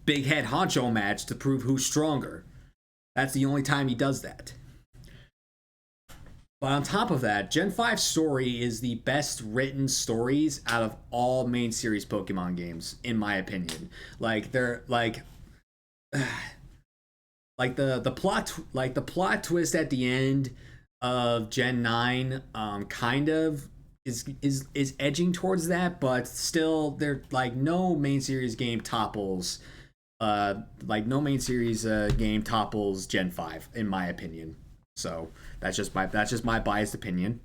big head honcho match to prove who's stronger." That's the only time he does that. But on top of that, Gen 5 story is the best written stories out of all main series Pokemon games, in my opinion. Like they're like the plot twist at the end of Gen 9 kind of is edging towards that, but still they're like no main series game topples game topples Gen 5 in my opinion. So that's just my biased opinion.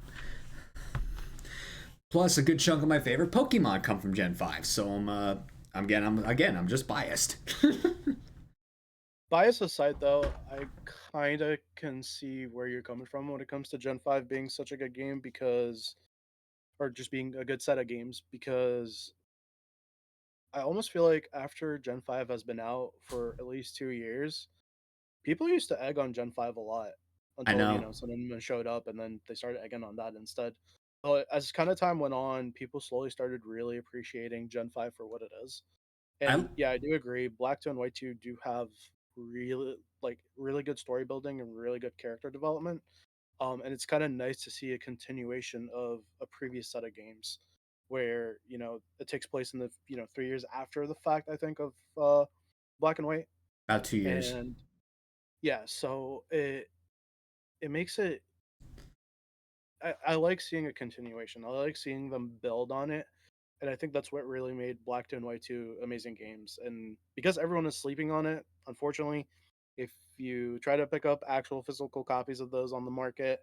Plus, a good chunk of my favorite Pokemon come from Gen 5, so I'm just biased. Bias aside, though, I kind of can see where you're coming from when it comes to Gen 5 being such a good game or just being a good set of games, because I almost feel like after Gen 5 has been out for at least 2 years, people used to egg on Gen 5 a lot I until, know. someone showed up and then they started egging on that instead. But as kind of time went on, people slowly started really appreciating Gen 5 for what it is. I And yeah, I do agree. Black 2 and White 2 do have really good story building and really good character development. And it's kind of nice to see a continuation of a previous set of games where, it takes place in the, 3 years after the fact, I think, of Black and White. about 2 years. And yeah, so it makes it I like seeing a continuation. I like seeing them build on it. And I think that's what really made Black 2 and White 2 amazing games. And because everyone is sleeping on it, unfortunately, if you try to pick up actual physical copies of those on the market,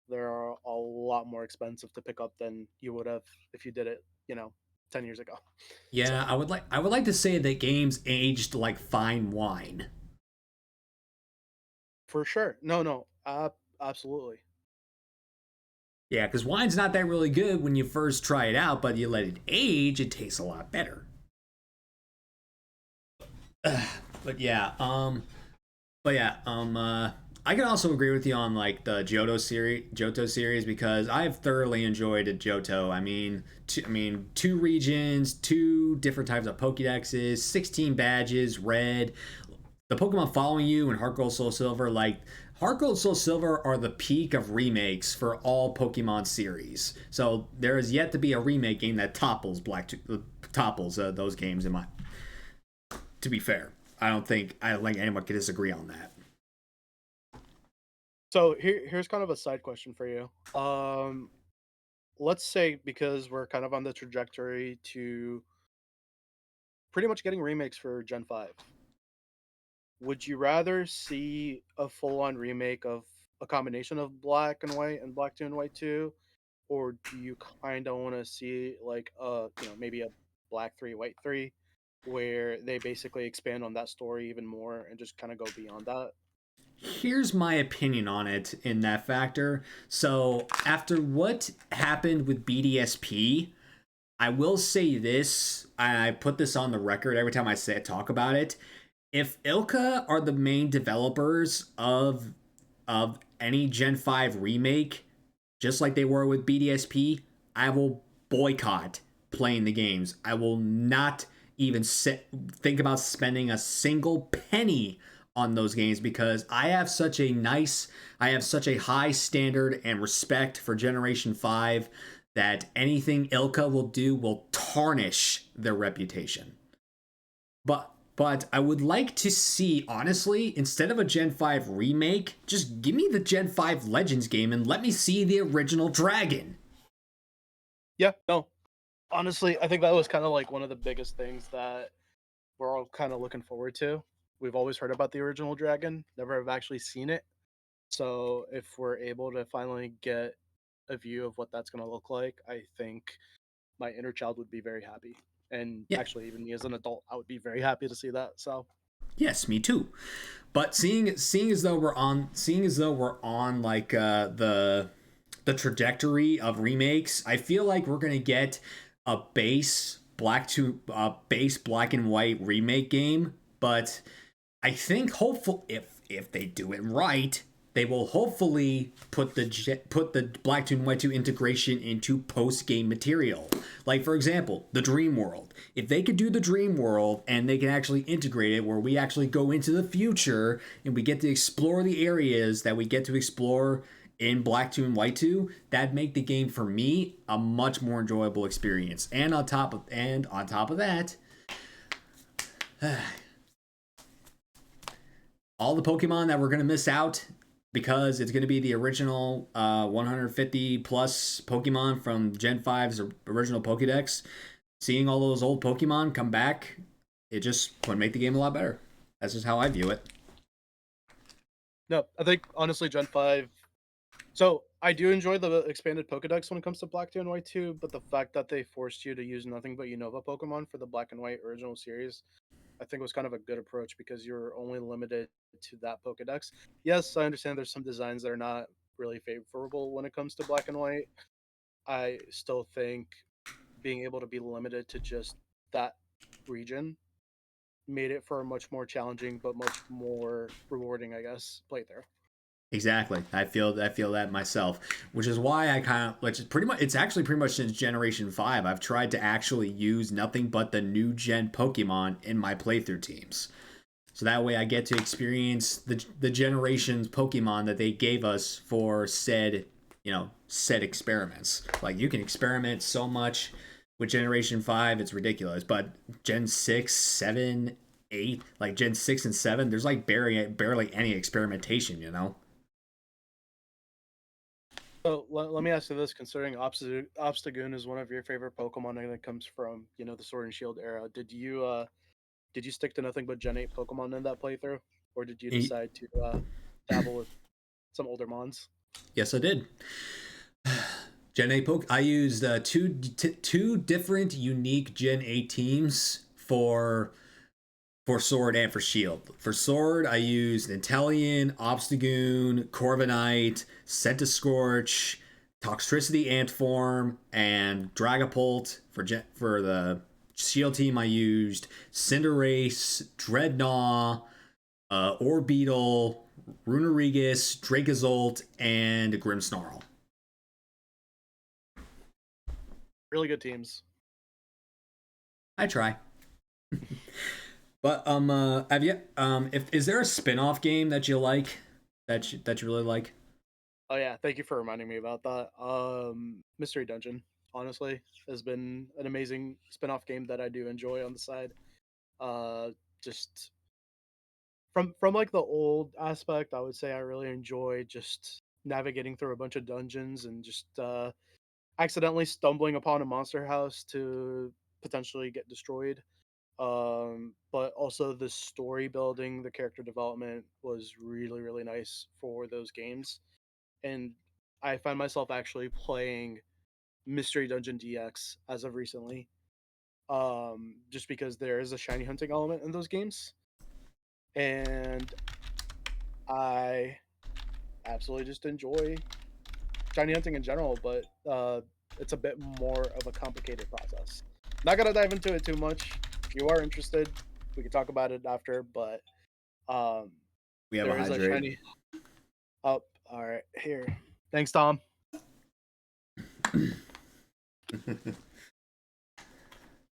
they're a lot more expensive to pick up than you would have if you did it, 10 years ago. Yeah, So, I would like to say that games aged like fine wine. for sure. No, absolutely. Yeah, because wine's not that really good when you first try it out, but you let it age, it tastes a lot better. But yeah, I can also agree with you on like the Johto series because I've thoroughly enjoyed Johto. Two regions, two different types of Pokédexes, 16 badges, red, the Pokemon following you in Heart Gold Soul Silver. Like Heart Gold Soul Silver are the peak of remakes for all Pokemon series. So there is yet to be a remake game that topples those games in my. To be fair, I don't think anyone can disagree on that. So here's kind of a side question for you. Let's say, because we're kind of on the trajectory to pretty much getting remakes for Gen 5, would you rather see a full-on remake of a combination of Black and White and Black 2 and White 2, or do you kind of want to see like maybe a Black 3 White 3 where they basically expand on that story even more and just kind of go beyond that? Here's my opinion on it in that factor. So after what happened with BDSP, I will say this, and I put this on the record every time I talk about it. If Ilka are the main developers of any Gen 5 remake, just like they were with BDSP, I will boycott playing the games. I will not even think about spending a single penny on those games because I have such a high standard and respect for Generation 5 that anything Ilka will do will tarnish their reputation. But I would like to see, honestly, instead of a Gen 5 remake, just give me the Gen 5 Legends game and let me see the original dragon. Yeah, no. Honestly, I think that was kind of like one of the biggest things that we're all kind of looking forward to. We've always heard about the original dragon, never have actually seen it. So if we're able to finally get a view of what that's going to look like, I think my inner child would be very happy. And Yeah. actually, even me as an adult, I would be very happy to see that. So Yes, me too. But seeing as though we're on like the trajectory of remakes, I feel like we're gonna get a base black and white remake game. But I think hopeful if they do it right, they will hopefully put the Black 2 and White 2 integration into post game material. Like for example, the Dream World. If they could do the Dream World and they can actually integrate it where we actually go into the future and we get to explore the areas that we get to explore in Black 2 and White 2, that'd make the game for me a much more enjoyable experience. And on top of that, all the Pokemon that we're going to miss out because it's going to be the original 150 plus Pokemon from Gen 5's original Pokédex. Seeing all those old Pokemon come back, it just would make the game a lot better. That's just how I view it. No, I think honestly Gen 5. So I do enjoy the expanded Pokedex when it comes to Black 2 and White 2, but the fact that they forced you to use nothing but Unova Pokemon for the Black and White original series, I think was kind of a good approach because you're only limited to that Pokedex. Yes, I understand there's some designs that are not really favorable when it comes to Black and White. I still think being able to be limited to just that region made it for a much more challenging but much more rewarding, I guess, playthrough. Exactly. I feel that myself, which is why I kind of like it's actually pretty much since Generation 5 I've tried to actually use nothing but the new gen Pokemon in my playthrough teams. So that way I get to experience the generation's Pokemon that they gave us for said experiments. Like you can experiment so much with Generation 5, it's ridiculous. But Gen 6, 7, 8, like Gen 6 and 7, there's like barely any experimentation, you know? So let me ask you this: considering Obstagoon is one of your favorite Pokemon and it comes from the Sword and Shield era, did you stick to nothing but Gen 8 Pokemon in that playthrough, or did you decide to dabble with some older mons? Yes, I did. Gen 8 Poke. I used two different unique Gen 8 teams for Sword and for Shield. For Sword, I used Inteleon, Obstagoon, Corviknight, Centiskorch, Toxtricity Antform, and Dragapult. For the Shield team, I used Cinderace, Dreadnought, Orbeetle, Runerigus, Dracozolt, and Grimmsnarl. Really good teams. I try. But have you is there a spin-off game that you like that you really like? Oh yeah, thank you for reminding me about that. Mystery Dungeon, honestly, has been an amazing spin-off game that I do enjoy on the side. Just from like the old aspect, I would say I really enjoy just navigating through a bunch of dungeons and just accidentally stumbling upon a monster house to potentially get destroyed. But also the story building, the character development was really, really nice for those games. And I find myself actually playing Mystery Dungeon DX as of recently. Just because there is a shiny hunting element in those games. And I absolutely just enjoy shiny hunting in general, but it's a bit more of a complicated process. Not gonna dive into it too much. If you are interested, we can talk about it after. But um, We have there a is a hydrate. shiny. Oh, all right, here. Thanks, Tom.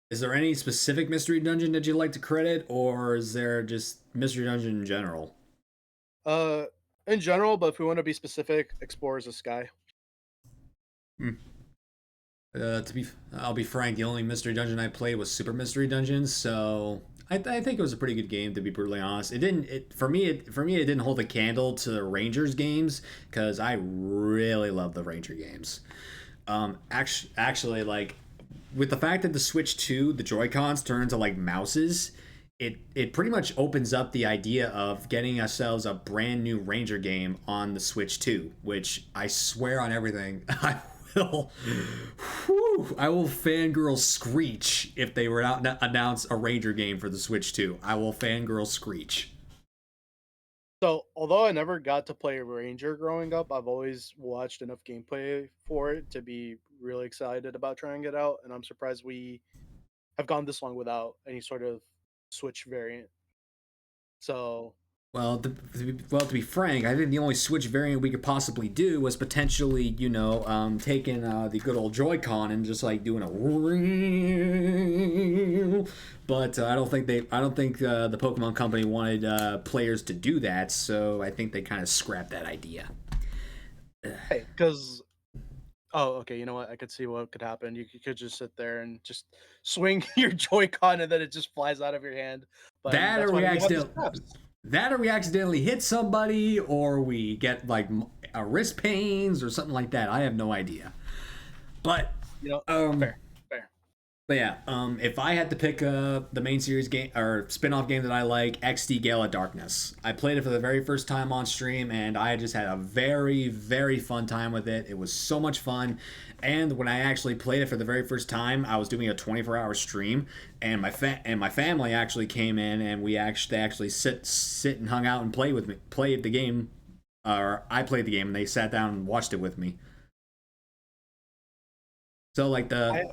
Is there any specific Mystery Dungeon that you like to credit, or is there just Mystery Dungeon in general? Uh, in general, but if we want to be specific, Explorers of Sky. Hmm. I'll be frank. The only Mystery Dungeon I played was Super Mystery Dungeons, so I think it was a pretty good game. To be brutally honest, it didn't. For me, it didn't hold a candle to the Rangers games because I really love the Ranger games. Actually, like with the fact that the Switch 2, the Joy Cons turn into like mouses. It pretty much opens up the idea of getting ourselves a brand new Ranger game on the Switch 2, which I swear on everything, will I will fangirl screech if they were out announce a Ranger game for the Switch 2. I will fangirl screech. So, although I never got to play Ranger growing up, I've always watched enough gameplay for it to be really excited about trying it out, and I'm surprised we have gone this long without any sort of Switch variant. So, Well, to be frank, I think the only Switch variant we could possibly do was potentially, taking the good old Joy-Con and just like doing a. But I don't think the Pokemon Company wanted players to do that, so I think they kind of scrapped that idea. Hey, because okay, you know what? I could see what could happen. You could just sit there and just swing your Joy-Con, and then it just flies out of your hand. But That that's or why we we have the accidentally. straps. That or we accidentally hit somebody, or we get like wrist pains or something like that. I have no idea. But Fair. But yeah, if I had to pick the main series game or spin-off game that I like, XD Gale of Darkness. I played it for the very first time on stream, and I just had a very, very fun time with it. It was so much fun. And when I actually played it for the very first time, I was doing a 24-hour stream, and my family actually came in, and they actually sit and hung out and played the game, or I played the game, and they sat down and watched it with me. So like Go ahead.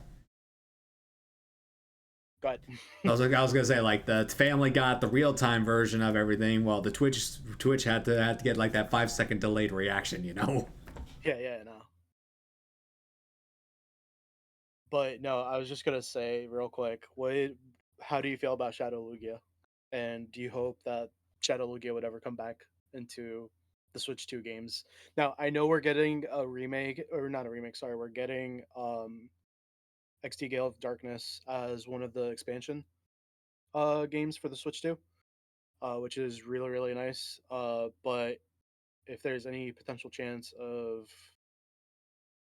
I was gonna say, like, the family got the real time version of everything, while the Twitch had to get like that 5-second delayed reaction, Yeah, no. But no, I was just gonna say real quick, how do you feel about Shadow Lugia? And do you hope that Shadow Lugia would ever come back into the Switch 2 games? Now, I know we're getting a remake, or not a remake, sorry, we're getting XT Gale of Darkness as one of the expansion games for the Switch 2, which is really, really nice. But if there's any potential chance of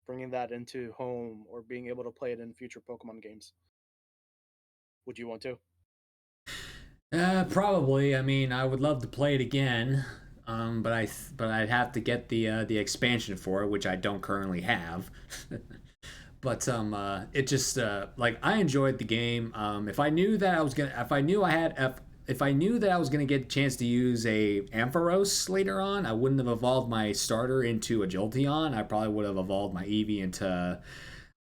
bringing that into home or being able to play it in future Pokemon games, would you want to? Probably. I mean, I would love to play it again, but I'd have to get the expansion for it, which I don't currently have. But it just like, I enjoyed the game. If I knew that I was gonna, if I knew that I was gonna get a chance to use a Ampharos later on, I wouldn't have evolved my starter into a Jolteon. I probably would have evolved my Eevee into,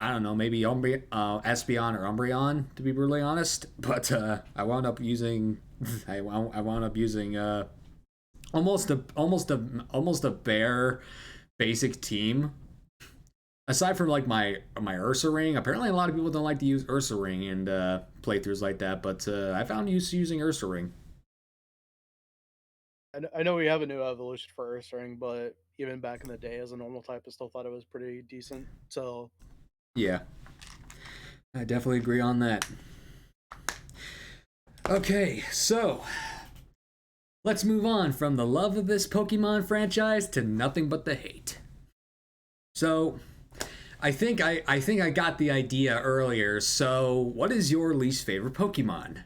I don't know, maybe Espeon or Umbreon, to be brutally honest. But I wound up using almost a bare basic team. Aside from like my Ursaring, apparently a lot of people don't like to use Ursaring in playthroughs like that, but I found use using Ursaring. I know we have a new evolution for Ursaring, but even back in the day as a normal type, I still thought it was pretty decent. So Yeah, I definitely agree on that. Okay, so let's move on from the love of this Pokemon franchise to nothing but the hate. So I think I got the idea earlier. So what is your least favorite Pokemon?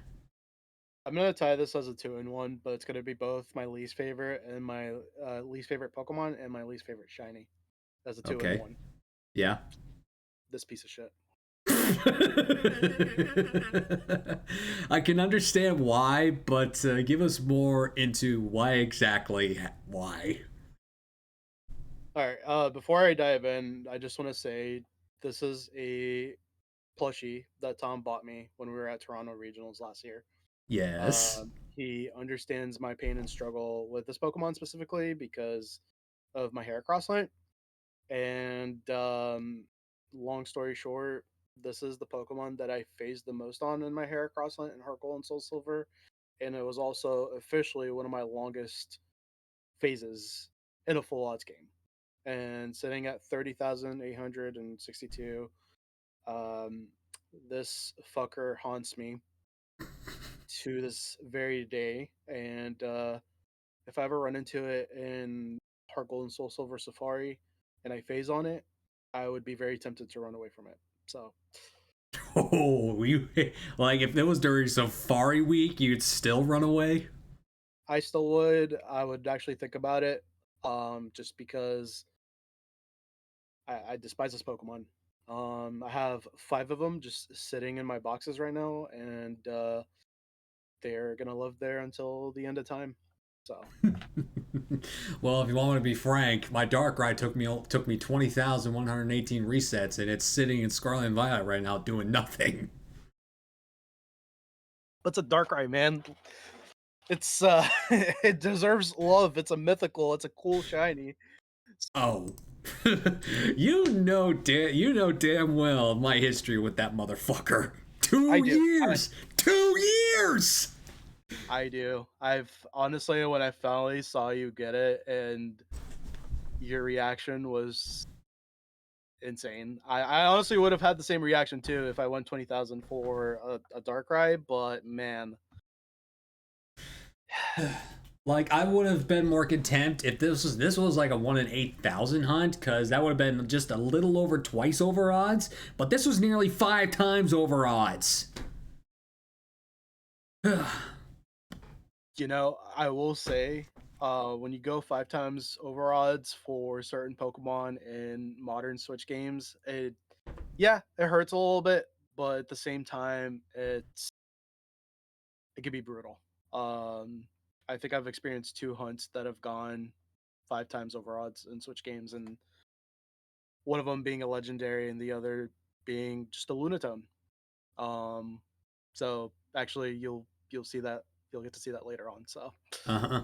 I'm gonna tie this as a 2-in-1, but it's gonna be both my least favorite and my least favorite Pokemon and my least favorite shiny as a 2 in Okay. 1. Yeah. This piece of shit. I can understand why, but give us more into why exactly why. All right. Before I dive in, I just want to say this is a plushie that Tom bought me when we were at Toronto Regionals last year. Yes. He understands my pain and struggle with this Pokemon specifically because of my hair crossline. And long story short, this is the Pokemon that I phased the most on in my hair crossline in Heart Gold and Soul Silver. And it was also officially one of my longest phases in a full odds game. And sitting at 30,862, um, this fucker haunts me to this very day. And if I ever run into it in Heart Gold and Soul Silver Safari and I phase on it, I would be very tempted to run away from it. So, Oh, you like, if it was during Safari Week, you'd still run away? I still would. I would actually think about it, just because I despise this Pokemon. I have 5 of them just sitting in my boxes right now, and they're gonna live there until the end of time. So, Well, if you want me to be frank, my Darkrai took me 20,118 resets, and it's sitting in Scarlet and Violet right now doing nothing. what's a Darkrai, man? It's it deserves love. It's a mythical. It's a cool shiny. Oh, you know damn well my history with that motherfucker. I 2 do. years, 2 years. I do. I've honestly, when I finally saw you get it, and your reaction was insane. I honestly would have had the same reaction too if I won 20,000 for a Darkrai, but man, Like I would have been more content if this was like a 1 in 8,000 hunt, because that would have been just a little over twice over odds. But this was nearly 5 times over odds. you know, I will say, when you go 5 times over odds for certain Pokemon in modern Switch games, it hurts a little bit, but at the same time, it can be brutal. I think I've experienced 2 hunts that have gone 5 times over odds in Switch games, and one of them being a legendary and the other being just a Lunatone. Um, so actually, you'll see that you'll get to see that later on. So Uh-huh.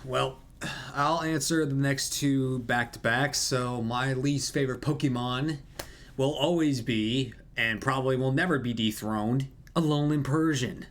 Well, I'll answer the next two back to back. So my least favorite Pokemon will always be, and probably will never be dethroned, a Alolan Persian.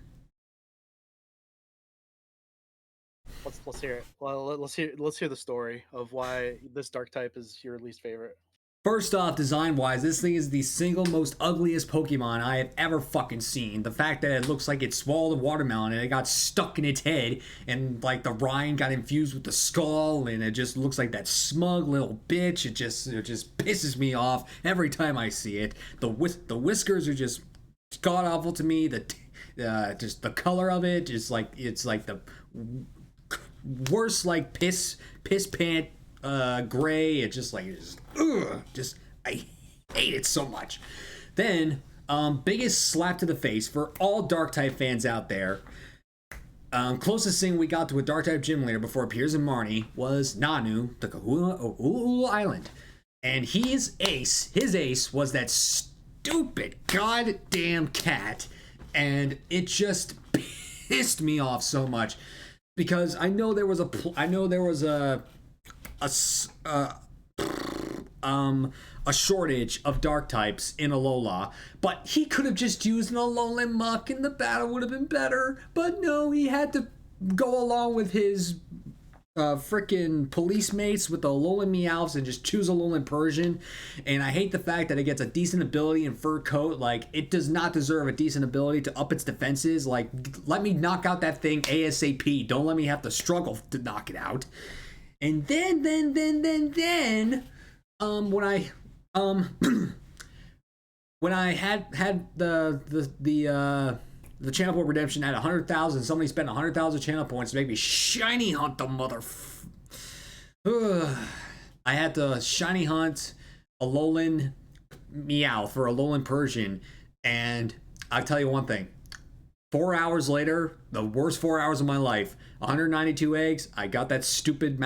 let's hear it. Well, let's hear the story of why this dark type is your least favorite. First off, design-wise, this thing is the single most ugliest Pokemon I have ever fucking seen. The fact that it looks like it swallowed a watermelon and it got stuck in its head, and like the rind got infused with the skull, and it just looks like that smug little bitch. It just pisses me off every time I see it. The whiskers are just god awful to me. Just the color of it is like, it's like the worst, like piss pant gray. It's just like, I hate it so much. Then biggest slap to the face for all dark type fans out there, closest thing we got to a dark type gym leader before Piers and Marnie was Nanu, the Kahula Island, and his ace was that stupid goddamn cat, and it just pissed me off so much, because I know there was a shortage of dark types in Alola, but he could have just used an Alolan Muck and the battle would have been better. But no, he had to go along with his freaking police mates with the Alolan Meowths and just choose Alolan Persian. And I hate the fact that it gets a decent ability in Fur Coat. Like, it does not deserve a decent ability to up its defenses. Like, let me knock out that thing ASAP. Don't let me have to struggle to knock it out. And then when I when I had the channel point redemption at 100,000, somebody spent 100,000 channel points to make me shiny hunt the I had to shiny hunt Alolan Meowth for Alolan Persian, and I'll tell you one thing. 4 hours later, the worst 4 hours of my life, 192 eggs, I got that stupid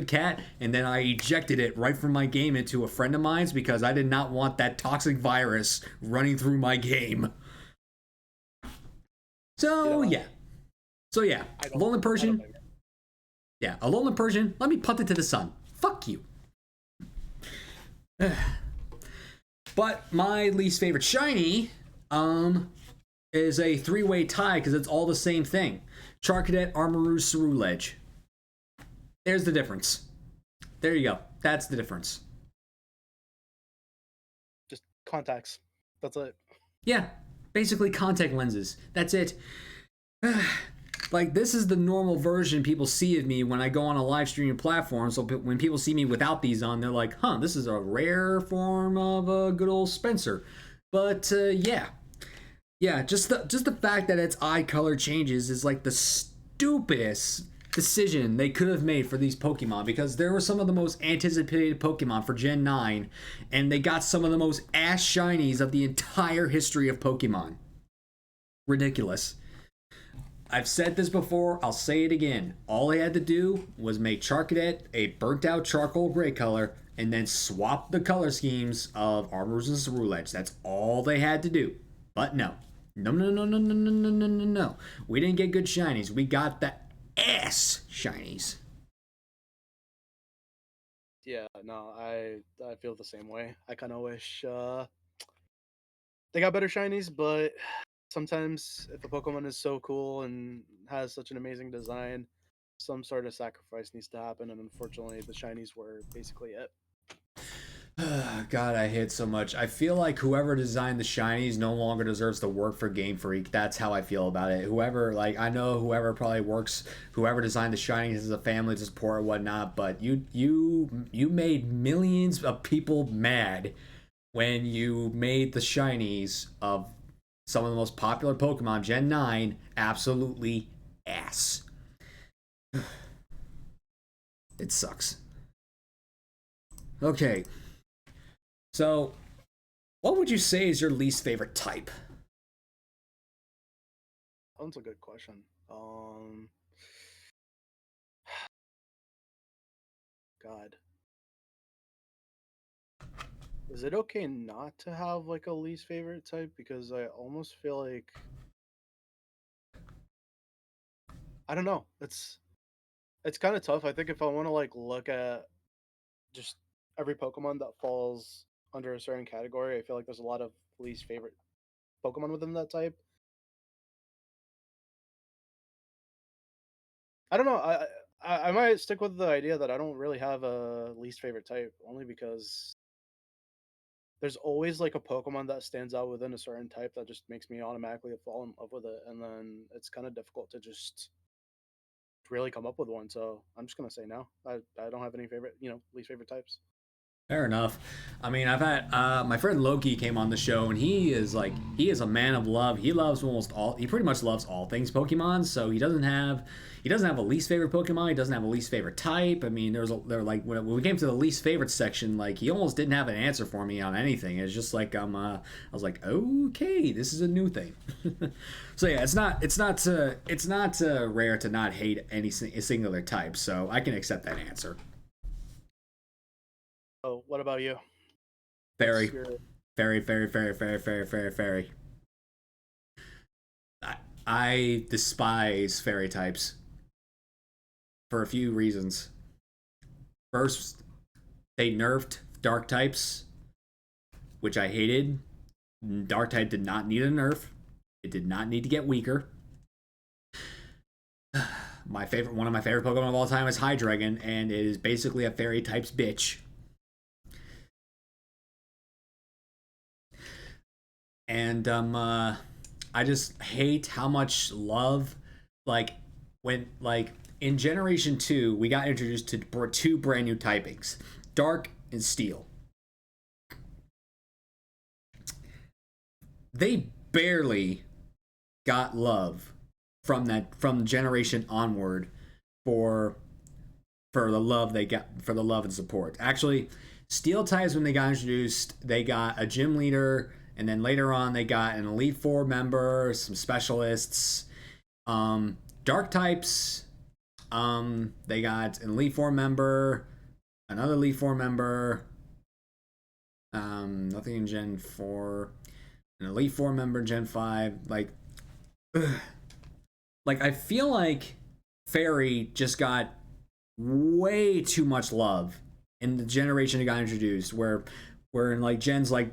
cat, and then I ejected it right from my game into a friend of mine's because I did not want that toxic virus running through my game. So, yeah. Alolan Persian. Yeah, Alolan Persian, let me punt it to the sun. Fuck you. But my least favorite shiny, is a three-way tie because it's all the same thing. Charcadet, Armarouge, Ceruledge. There's the difference. There you go. That's the difference. Just contacts. That's it. Yeah, basically contact lenses. That's it. Like, this is the normal version people see of me when I go on a live streaming platform. So when people see me without these on, they're like, huh, this is a rare form of a good old Spencer. But yeah. Yeah, just the fact that its eye color changes is like the stupidest decision they could have made for these Pokemon, because there were some of the most anticipated Pokemon for Gen 9, and they got some of the most ass shinies of the entire history of Pokemon. Ridiculous. I've said this before, I'll say it again. All they had to do was make Charcadet a burnt out charcoal gray color, and then swap the color schemes of Armarouge and Ceruledge. That's all they had to do. But no. No, no, no, no, no, no, no, no, no, no. We didn't get good shinies. We got the ass shinies. Yeah, no, I feel the same way. I kind of wish they got better shinies, but sometimes if a Pokemon is so cool and has such an amazing design, some sort of sacrifice needs to happen, and unfortunately, the shinies were basically it. God, I hate so much. I feel like whoever designed the shinies no longer deserves to work for Game Freak. That's how I feel about it. Whoever, like, I know whoever probably works, whoever designed the shinies as a family to support or whatnot, but you made millions of people mad when you made the shinies of some of the most popular Pokemon, Gen 9, absolutely ass. It sucks. Okay. So, what would you say is your least favorite type? That's a good question. God, is it okay not to have like a least favorite type? Because I almost feel like I don't know. It's kind of tough. I think if I want to like look at just every Pokemon that falls under a certain category, I feel like there's a lot of least favorite Pokemon within that type. I don't know. I might stick with the idea that I don't really have a least favorite type, only because there's always like a Pokemon that stands out within a certain type that just makes me automatically fall in love with it, and then it's kind of difficult to just really come up with one. So I'm just gonna say no. I don't have any favorite, least favorite types. Fair enough. I mean, I've had my friend Loki came on the show, and he is a man of love. He loves almost all. He pretty much loves all things Pokemon. So he doesn't have a least favorite Pokemon. He doesn't have a least favorite type. I mean, there were like when we came to the least favorite section, like he almost didn't have an answer for me on anything. It's just like I was like, okay, this is a new thing. So yeah, it's not rare to not hate any singular type. So I can accept that answer. Oh, what about you? What's Very, your very, very, very, very, very, very, very. I despise fairy types for a few reasons. First, they nerfed dark types, which I hated. Dark type did not need a nerf. It did not need to get weaker. One of my favorite Pokemon of all time is Hydreigon, and it is basically a fairy type's bitch. And I just hate how much love, like when like in Generation 2 we got introduced to two brand new typings, Dark and Steel. They barely got love from generation onward for the love they got, for the love and support. Actually, Steel types, when they got introduced, they got a gym leader, and then later on they got an Elite Four member, some specialists. Dark types, they got an Elite Four member, another Elite Four member. Nothing in Gen 4. An Elite Four member, Gen 5. Like I feel like Fairy just got way too much love in the generation it got introduced, where in like gens like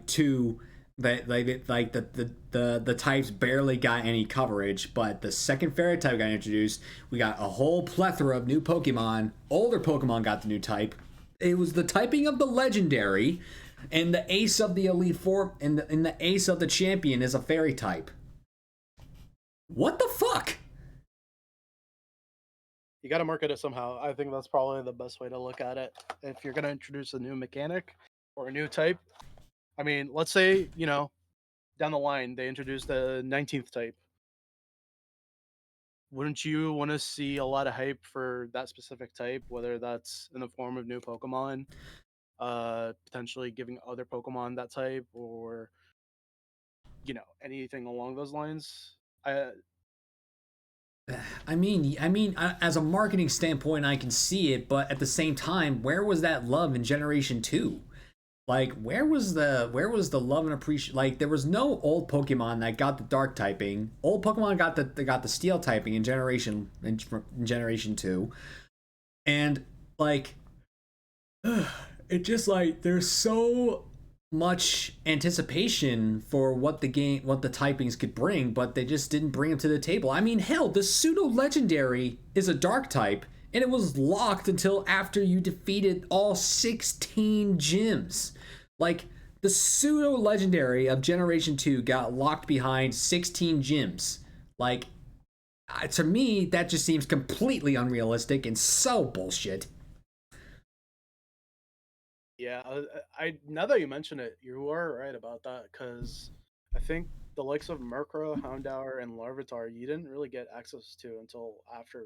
two, that like the types barely got any coverage. But the second fairy type got introduced, we got a whole plethora of new Pokemon. Older Pokemon got the new type. It was the typing of the legendary, and the ace of the Elite Four, and the ace of the champion is a fairy type. What the fuck? You got to market it somehow. I think that's probably the best way to look at it. If you're going to introduce a new mechanic or a new type, I mean, let's say, down the line they introduce the 19th type. Wouldn't you want to see a lot of hype for that specific type, whether that's in the form of new Pokemon, potentially giving other Pokemon that type, or anything along those lines? I As a marketing standpoint, I can see it, but at the same time, where was that love in Generation 2? Like, where was the love and appreciation? Like, there was no old Pokemon that got the dark typing. Old Pokemon got the steel typing in generation 2. And like, it just like there's so much anticipation for what the typings could bring, but they just didn't bring them to the table. I mean, hell, the pseudo legendary is a dark type, and it was locked until after you defeated all 16 gyms. Like, the pseudo legendary of generation 2 got locked behind 16 gyms. Like, to me, that just seems completely unrealistic and so bullshit. Yeah, I now that you mention it, you are right about that because I think the likes of Murkrow, Houndour, and Larvitar you didn't really get access to until after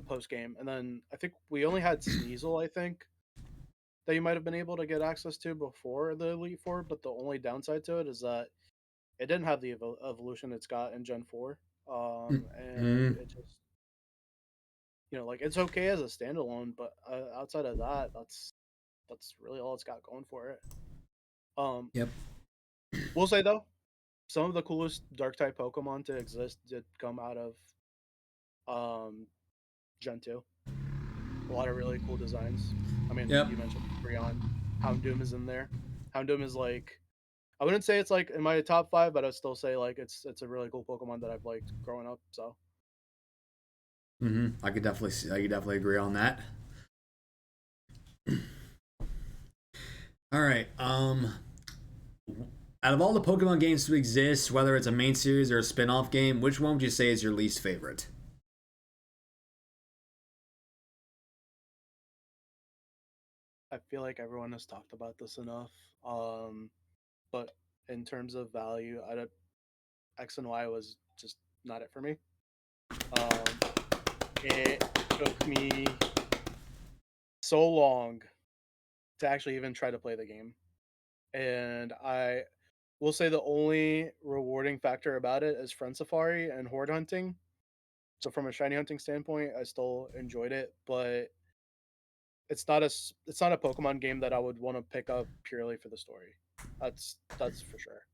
post game, and then I think we only had Sneasel. I think that you might have been able to get access to before the Elite Four, but the only downside to it is that it didn't have the evolution it's got in Gen 4, and Mm. it just like it's okay as a standalone, but outside of that, that's really all it's got going for it. Yep. We'll say though, some of the coolest dark type Pokemon to exist did come out of um Gen 2. A lot of really cool designs. I mean, Yep. you mentioned Freon. Houndoom is in there. Houndoom is like I wouldn't say it's like in my top 5, but I'd still say like it's a really cool Pokemon that I've liked growing up. So I could definitely agree on that. All right. Out of all the Pokemon games to exist, whether it's a main series or a spin-off game, which one would you say is your least favorite? I feel like everyone has talked about this enough. But in terms of value, X and Y was just not it for me. It took me so long to actually even try to play the game. And I will say the only rewarding factor about it is friend safari and horde hunting. So from a shiny hunting standpoint, I still enjoyed it, but it's not a Pokemon game that I would want to pick up purely for the story. That's for sure.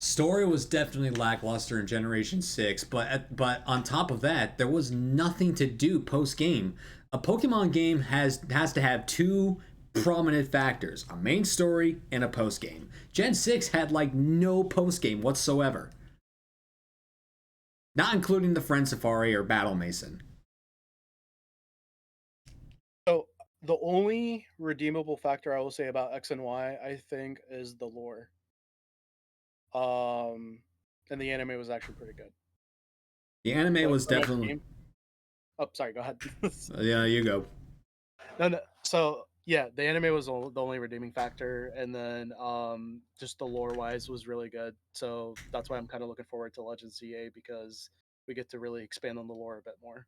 Story was definitely lackluster in Generation 6, but on top of that, there was nothing to do post game. A Pokemon game has to have two prominent factors: a main story and a post game. Gen 6 had like no post game whatsoever. Not including the Friend Safari or Battle Mason. So the only redeemable factor I will say about X and Y, I think, is the lore. Um, and the anime was actually pretty good. The anime But was from a definitely. game, oh, sorry, go ahead. Yeah, you go. No. So yeah, the anime was the only redeeming factor, and then just the lore wise was really good. So that's why I'm kind of looking forward to Legends ZA because we get to really expand on the lore a bit more.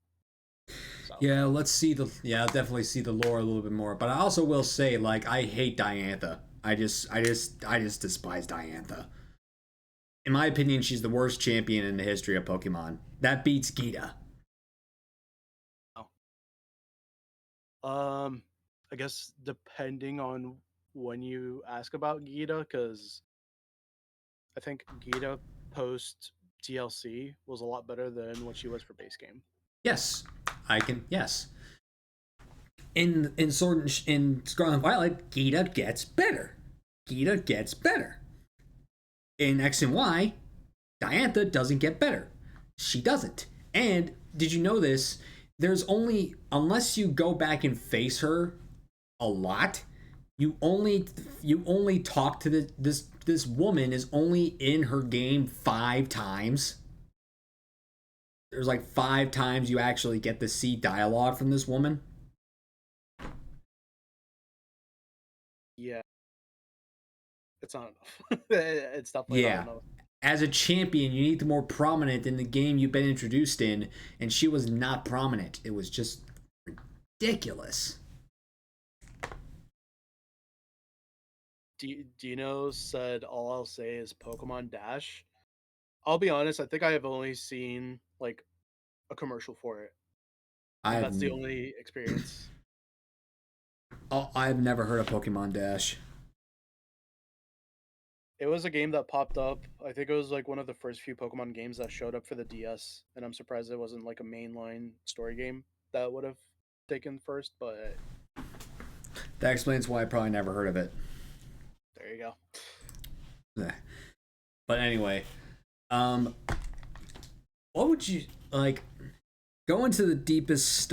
So Yeah, let's see the. Yeah, I'll definitely see the lore a little bit more. But I also will say, like, I hate Diantha. I just despise Diantha. In my opinion, she's the worst champion in the history of Pokemon. That beats Gita. um, I guess depending on when you ask about Gita, because I think Gita post DLC was a lot better than what she was for base game. Yes, I can. Yes, in Scarlet and Violet, Gita gets better. Gita gets better. In X and Y, Diantha doesn't get better. She doesn't. And did you know this? There's only, unless you go back and face her a lot, you only talk to this woman is only in her game 5 times. There's like 5 times you actually get to see dialogue from this woman. Yeah, it's not enough. It's definitely not Yeah. enough. As a champion, you need to be more prominent in the game you've been introduced in, and she was not prominent. It was just ridiculous. Dino said, "All I'll say is Pokemon Dash." I'll be honest. I think I have only seen like a commercial for it, I and have that's the only experience. Oh, I've never heard of Pokemon Dash. It was a game that popped up. I think it was like one of the first few Pokemon games that showed up for the DS, and I'm surprised it wasn't like a mainline story game that would have taken first. But That explains why I probably never heard of it. there you go. Eh. But anyway, um, what would you like? Go into the deepest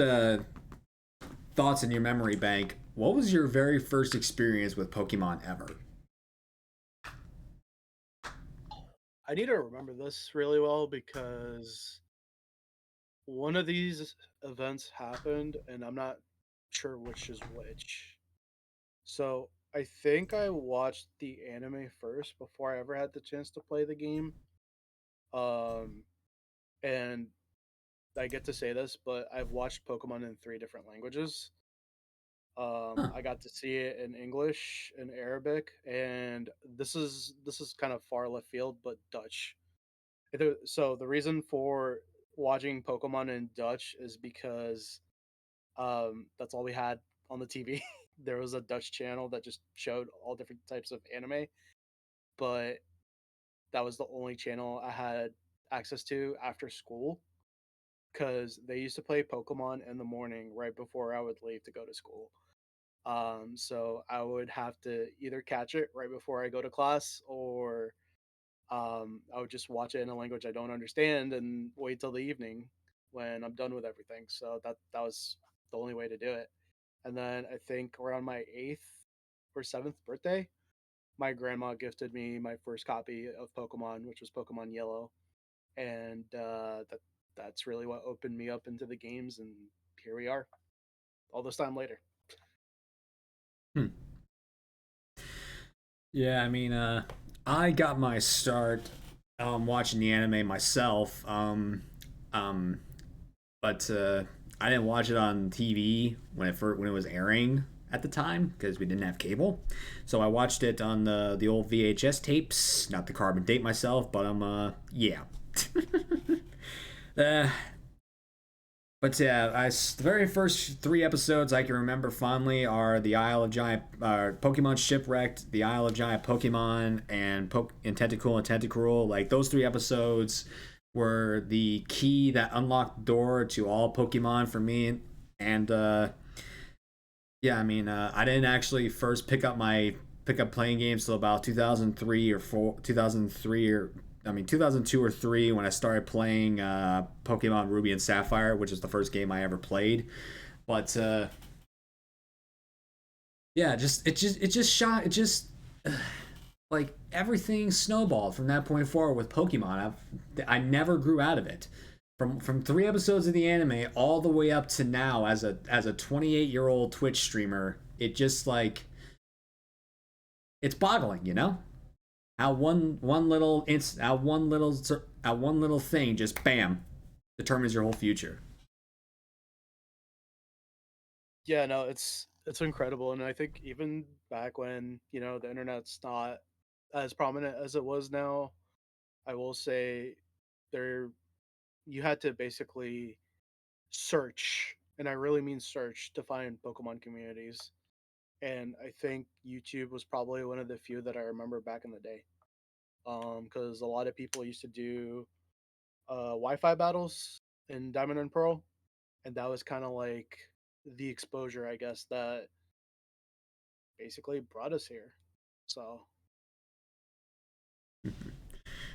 thoughts in your memory bank. What was your very first experience with Pokemon ever? I need to remember this really well because one of these events happened, and I'm not sure which is which. So I think I watched the anime first before I ever had the chance to play the game. Um, and I get to say this, but I've watched Pokemon in three different languages. Huh. I got to see it in English and Arabic, and this is kind of far left field, but Dutch. So the reason for watching Pokemon in Dutch is because that's all we had on the TV. There was a Dutch channel that just showed all different types of anime, but that was the only channel I had access to after school because they used to play Pokemon in the morning right before I would leave to go to school. So I would have to either catch it right before I go to class, or I would just watch it in a language I don't understand and wait till the evening when I'm done with everything. So that was the only way to do it. And then I think around my 8th or 7th birthday, my grandma gifted me my first copy of Pokemon, which was Pokemon Yellow, and that's really what opened me up into the games. And here we are, all this time later. Hmm. Yeah, I mean, I got my start watching the anime myself. Um, but I didn't watch it on TV when it was airing at the time because we didn't have cable. So I watched it on the old VHS tapes. Not to carbon date myself, but yeah. uh, but yeah, the very first three episodes I can remember fondly are the Isle of Giant, Pokemon Shipwrecked, the Isle of Giant Pokemon, and Tentacool and Tentacruel. Like those three episodes were the key that unlocked the door to all Pokemon for me. And yeah, I mean, I didn't actually first pick up playing games till about 2003 or 4, 2003 or I mean 2002 or 3 when I started playing Pokemon Ruby and Sapphire, which is the first game I ever played. But yeah, it just shot it just like everything snowballed from that point forward with Pokemon. I never grew out of it. From 3 episodes of the anime all the way up to now as a 28-year-old Twitch streamer, it just like it's boggling, you know? How one little thing just bam determines your whole future. Yeah, no, it's incredible, and I think even back when the internet's not as prominent as it was now, I will say there you had to basically search, and I really mean search, to find Pokemon communities. And I think YouTube was probably one of the few that I remember back in the day. Because a lot of people used to do Wi-Fi battles in Diamond and Pearl, and that was kind of like the exposure, I guess, that basically brought us here. So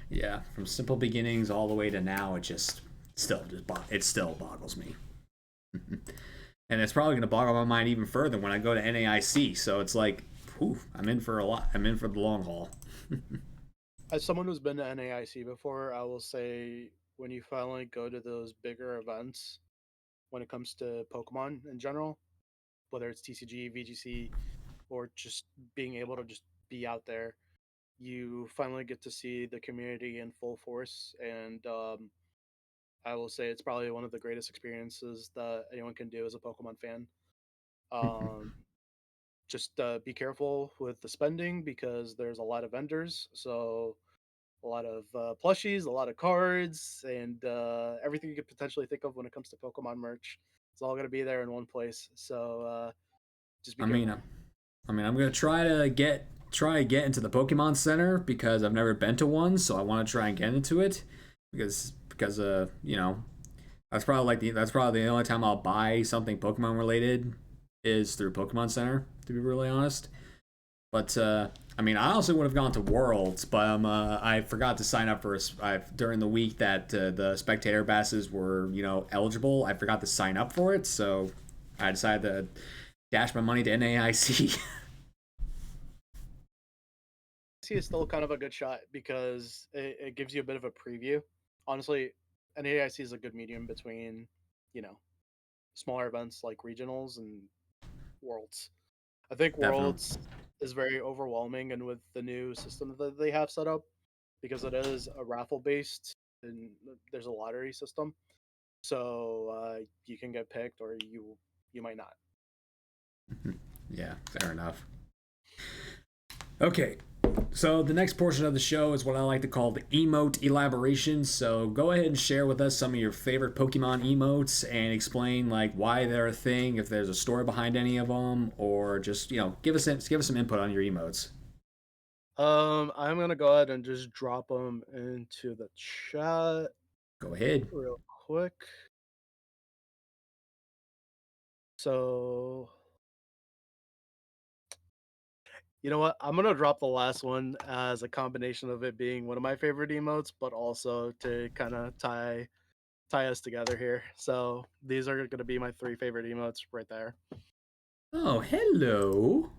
Yeah, from simple beginnings all the way to now, it still boggles me. And it's probably going to boggle my mind even further when I go to NAIC. So it's like, whew, I'm in for a lot. I'm in for the long haul. as someone who's been to NAIC before, I will say when you finally go to those bigger events, when it comes to Pokemon in general, whether it's TCG, VGC, or just being able to just be out there, you finally get to see the community in full force. And I will say it's probably one of the greatest experiences that anyone can do as a Pokemon fan. Um, just be careful with the spending because there's a lot of vendors. So a lot of plushies, a lot of cards, and everything you could potentially think of when it comes to Pokemon merch. It's all going to be there in one place. So Just be I careful. mean, I'm gonna try to get into the Pokemon Center because I've never been to one, so I want to try and get into it because you know, that's probably the only time I'll buy something Pokemon related is through Pokemon Center, to be really honest. But I mean, I also would have gone to Worlds, but I forgot to sign up for during the week that the spectator passes were, you know, eligible. I forgot to sign up for it, so I decided to dash my money to NAIC. See, it's still kind of a good shot because it gives you a bit of a preview. Honestly, an AIC is a good medium between, you know, smaller events like regionals and worlds. I think Definitely. worlds is very overwhelming, and with the new system that they have set up, because it is a raffle based and there's a lottery system, so you can get picked or you might not. Yeah, fair enough. Okay, so the next portion of the show is what I like to call the emote elaboration. So go ahead and share with us some of your favorite Pokemon emotes and explain like why they're a thing, if there's a story behind any of them, or just, you know, give us some input on your emotes. I'm gonna go ahead and just drop them into the chat Go ahead. real quick. So, you know what? I'm gonna drop the last one as a combination of it being one of my favorite emotes, but also to kind of tie us together here. So these are gonna be my three favorite emotes right there. Oh, hello,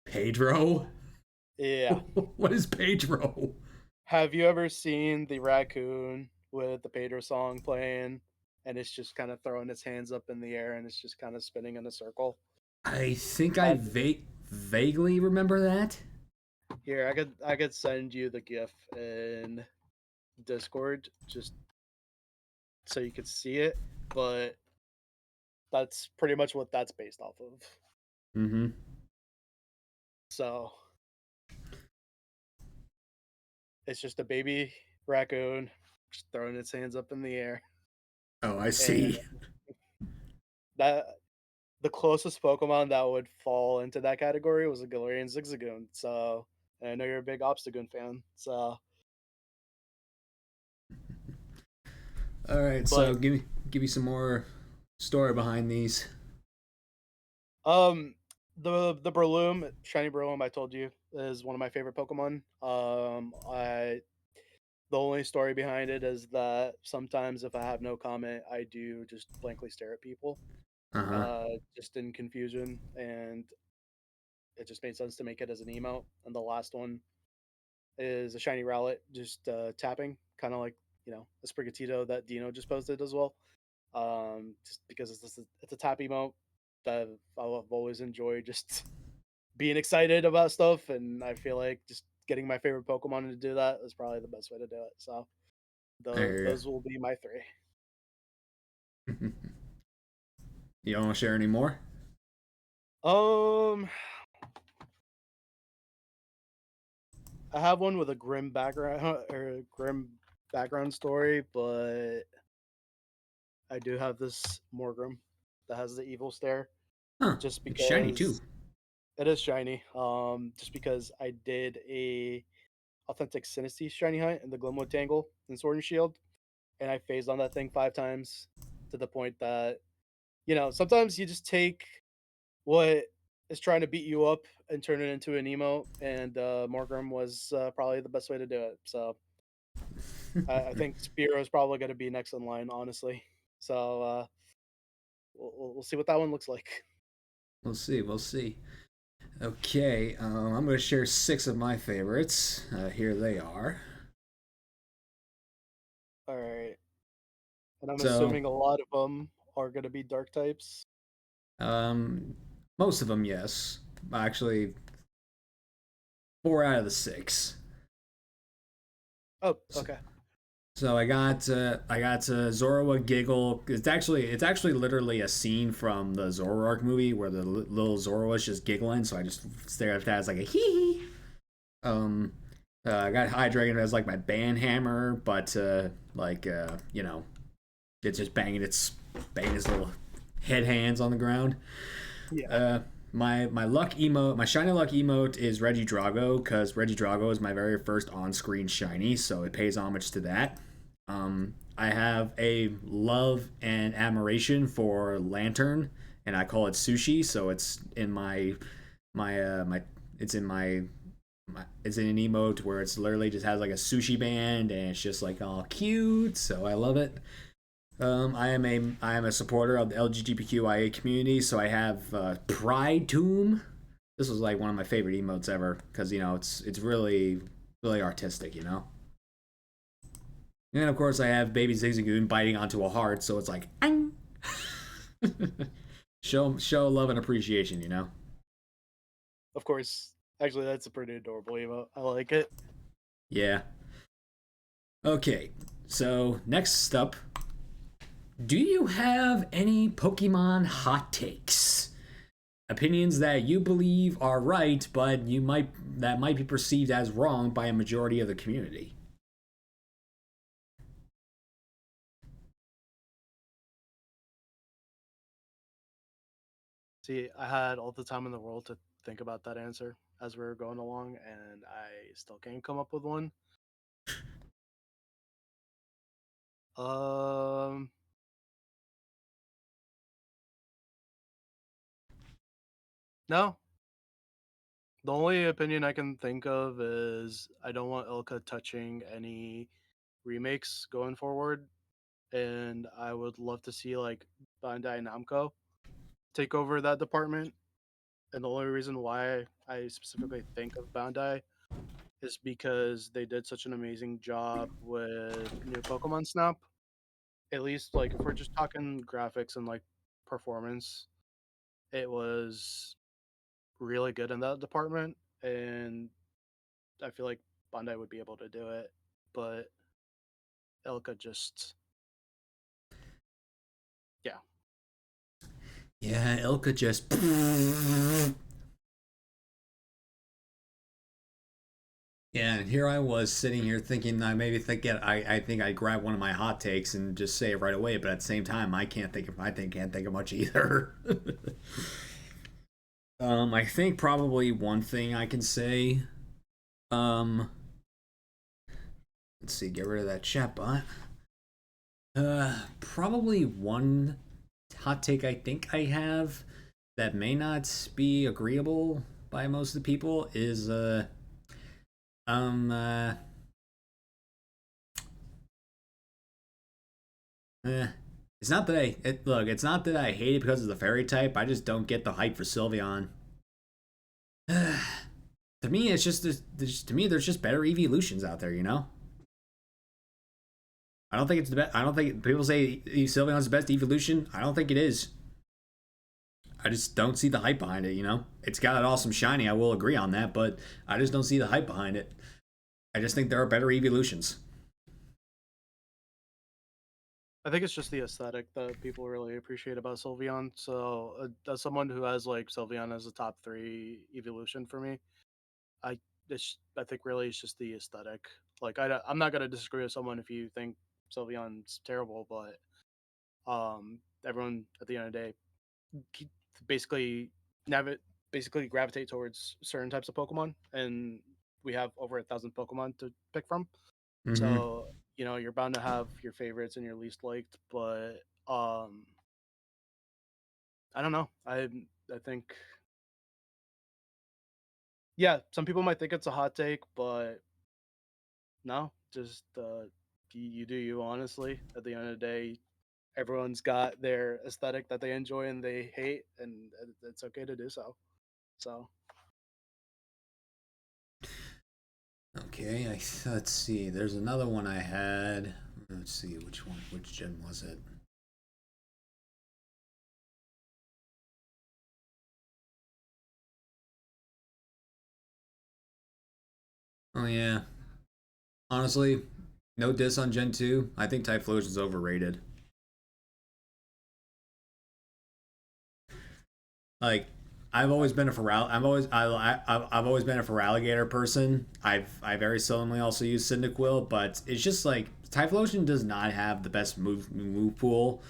Pedro. Yeah. What is Pedro? Have you ever seen the raccoon with the Pedro song playing, and it's just kind of throwing its hands up in the air and it's just kind of spinning in a circle? I think I That vaguely remember that. here, I could send you the GIF in Discord just so you could see it, but that's pretty much what that's based off of. Mm-hmm. So it's just a baby raccoon just throwing its hands up in the air, Oh, I and see. that the closest Pokemon that would fall into that category was a Galarian Zigzagoon. So, and I know you're a big Obstagoon fan. So, All right, so but give me some more story behind these. um, the Breloom, shiny Breloom, I told you is one of my favorite Pokemon. I the only story behind it is that sometimes if I have no comment, I do just blankly stare at people, Uh huh. just in confusion, and it just made sense to make it as an emote. And the last one is a shiny Rowlet just tapping, kind of like a Sprigatito that Dino just posted as well. Just because it's a tap emote that I've always enjoyed, just being excited about stuff, and I feel like just getting my favorite Pokemon to do that is probably the best way to do it. So I hear those will be my three. you. You don't want to share any more? Um, I have one with a grim background or a grim background story, but I do have this Morgrim that has the evil stare, Huh? just It's shiny too. because it is shiny. Just because I did a authentic Sinistea shiny hunt in the Glimwood Tangle in Sword and Shield, and I phased on that thing 5 times to the point that sometimes you just take what is trying to beat you up and turn it into an emote, and Morgrim was probably the best way to do it. So I think Spearow is probably going to be next in line, honestly. So we'll see what that one looks like. We'll see. We'll see. Okay, I'm going to share 6 of my favorites. Here they are. All right, and I'm So, assuming a lot of them are going to be dark types. um, most of them, yes. Actually, 4 out of the 6. Oh, okay. So I got Zorua giggle. It's actually literally a scene from the Zoroark movie where the little Zorua is just giggling. So I just stare at that as like a hee hee. Um, I got Hydreigon as like my band hammer, but it's just banging its little head hands on the ground. Yeah. My luck emote, my shiny luck emote is Regidrago because Regidrago is my very first on-screen shiny, so it pays homage to that. I have a love and admiration for Lantern, and I call it Sushi, so it's in my it's in it's in an emote where it's literally just has like a sushi band and it's just like all cute, so I love it. I am a supporter of the LGBTQIA community, so I have Pride Tomb. This was like one of my favorite emotes ever because it's really artistic, And then of course I have Baby Zigzagoon biting onto a heart, so it's like show love and appreciation. Of course. Actually, that's a pretty adorable emote. I like it. Yeah. Okay, so next up, do you have any Pokemon hot takes? Opinions that you believe are right, but that might be perceived as wrong by a majority of the community. See, I had all the time in the world to think about that answer as we were going along, and I still can't come up with one. Um, no. The only opinion I can think of is I don't want Ilka touching any remakes going forward, and I would love to see like Bandai Namco take over that department. And the only reason why I specifically think of Bandai is because they did such an amazing job with new Pokemon Snap. At least like if we're just talking graphics and like performance, it was really good in that department, and I feel like Bandai would be able to do it, but Ilka just yeah. Yeah, Ilka just. Yeah, and here I was sitting here thinking I think I'd grab one of my hot takes and just say it right away, but at the same time can't think of much either. I think probably one thing I can say. Um, let's see, get rid of that chat bot. Probably one hot take I think I have that may not be agreeable by most of the people is um uh, eh, it's not that it's not that I hate it because of the fairy type. I just don't get the hype for Sylveon. To me, it's just to me there's just better evolutions out there. I don't think it's the best. I don't think people say Sylveon's the best evolution. I don't think it is. I just don't see the hype behind it. It's got an awesome shiny. I will agree on that, but I just don't see the hype behind it. I just think there are better evolutions. I think it's just the aesthetic that people really appreciate about Sylveon. So, as someone who has like Sylveon as a top 3 evolution for me, I I think really it's just the aesthetic. Like I'm not gonna disagree with someone if you think Sylveon's terrible, but everyone at the end of the day ke- basically navi- basically gravitate towards certain types of Pokemon, and we have over 1,000 Pokemon to pick from. Mm-hmm. So you're bound to have your favorites and your least liked, but I don't know. I think yeah, some people might think it's a hot take, but no, just you do you. Honestly, at the end of the day, everyone's got their aesthetic that they enjoy and they hate, and it's okay to do so. So Okay, let's see. There's another one I had. Let's see which gen was it? Oh yeah. Honestly, no diss on Gen 2. I think Typhlosion's overrated. Like, I've always been a Feral. I've always been a Feraligatr person. I very seldomly also use Cyndaquil, but it's just like Typhlosion does not have the best move pool.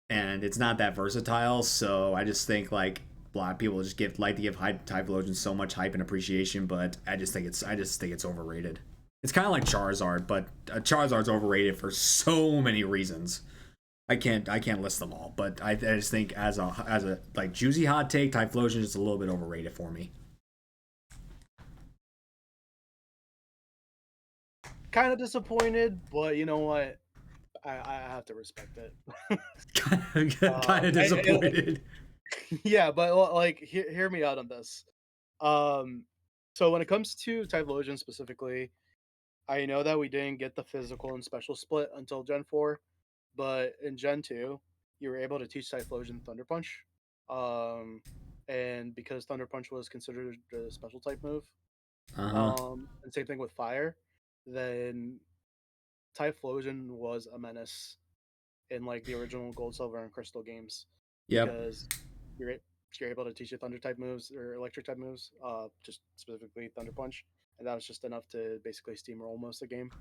and it's not that versatile. So I just think like a lot of people just like to give Typhlosion so much hype and appreciation, but I just think it's overrated. It's kind of like Charizard, but Charizard's overrated for so many reasons. I can't list them all, but I just think as a like juicy hot take, Typhlosion is a little bit overrated for me. Kind of disappointed, but you know what? I have to respect it. Kind of disappointed. Yeah, but like, hear me out on this. So when it comes to Typhlosion specifically, I know that we didn't get the physical and special split until Gen 4, but in Gen 2, you were able to teach Typhlosion Thunder Punch. And because Thunder Punch was considered a special type move, Uh-huh. and same thing with Fire, then Typhlosion was a menace in like the original Gold, Silver, and Crystal games Yep. because you're you're able to teach your Thunder type moves or Electric type moves, just specifically Thunder Punch, and that was just enough to basically steamroll most of the game.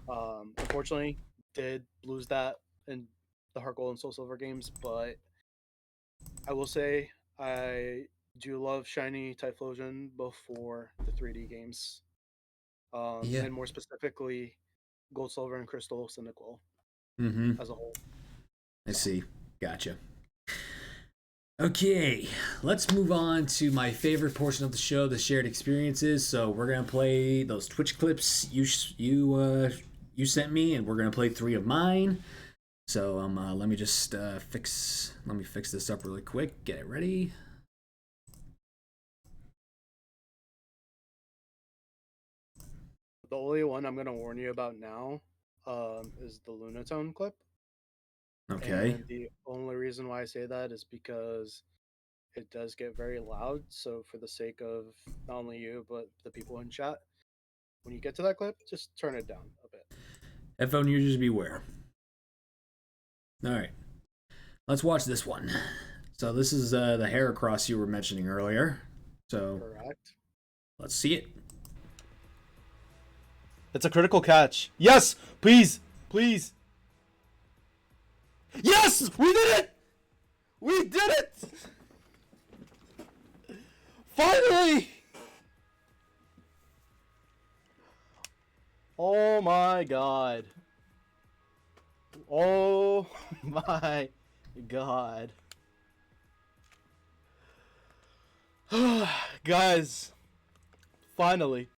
Unfortunately, did lose that in the Heart Gold and Soul Silver games, but I will say I do love Shiny Typhlosion both for the 3D games, Yeah. and more specifically, Gold, Silver, and Crystal Cyndaquil Mm-hmm. as a whole. I So. see. Gotcha. Okay, let's move on to my favorite portion of the show, the shared experiences. So we're gonna play those Twitch clips you sent me, and we're gonna play 3 of mine. So let me just fix this up really quick. Get it ready. The only one I'm going to warn you about now is the Lunatone clip. Okay. And the only reason why I say that is because it does get very loud. So, for the sake of not only you, but the people in chat, when you get to that clip, just turn it down a bit. Headphone users beware. All right, let's watch this one. So this is the Heracross you were mentioning earlier. So Correct. let's see it. It's a critical catch. Yes! Please! Please! Yes! We did it! We did it! Finally! Oh my god. Oh my god. Guys, finally.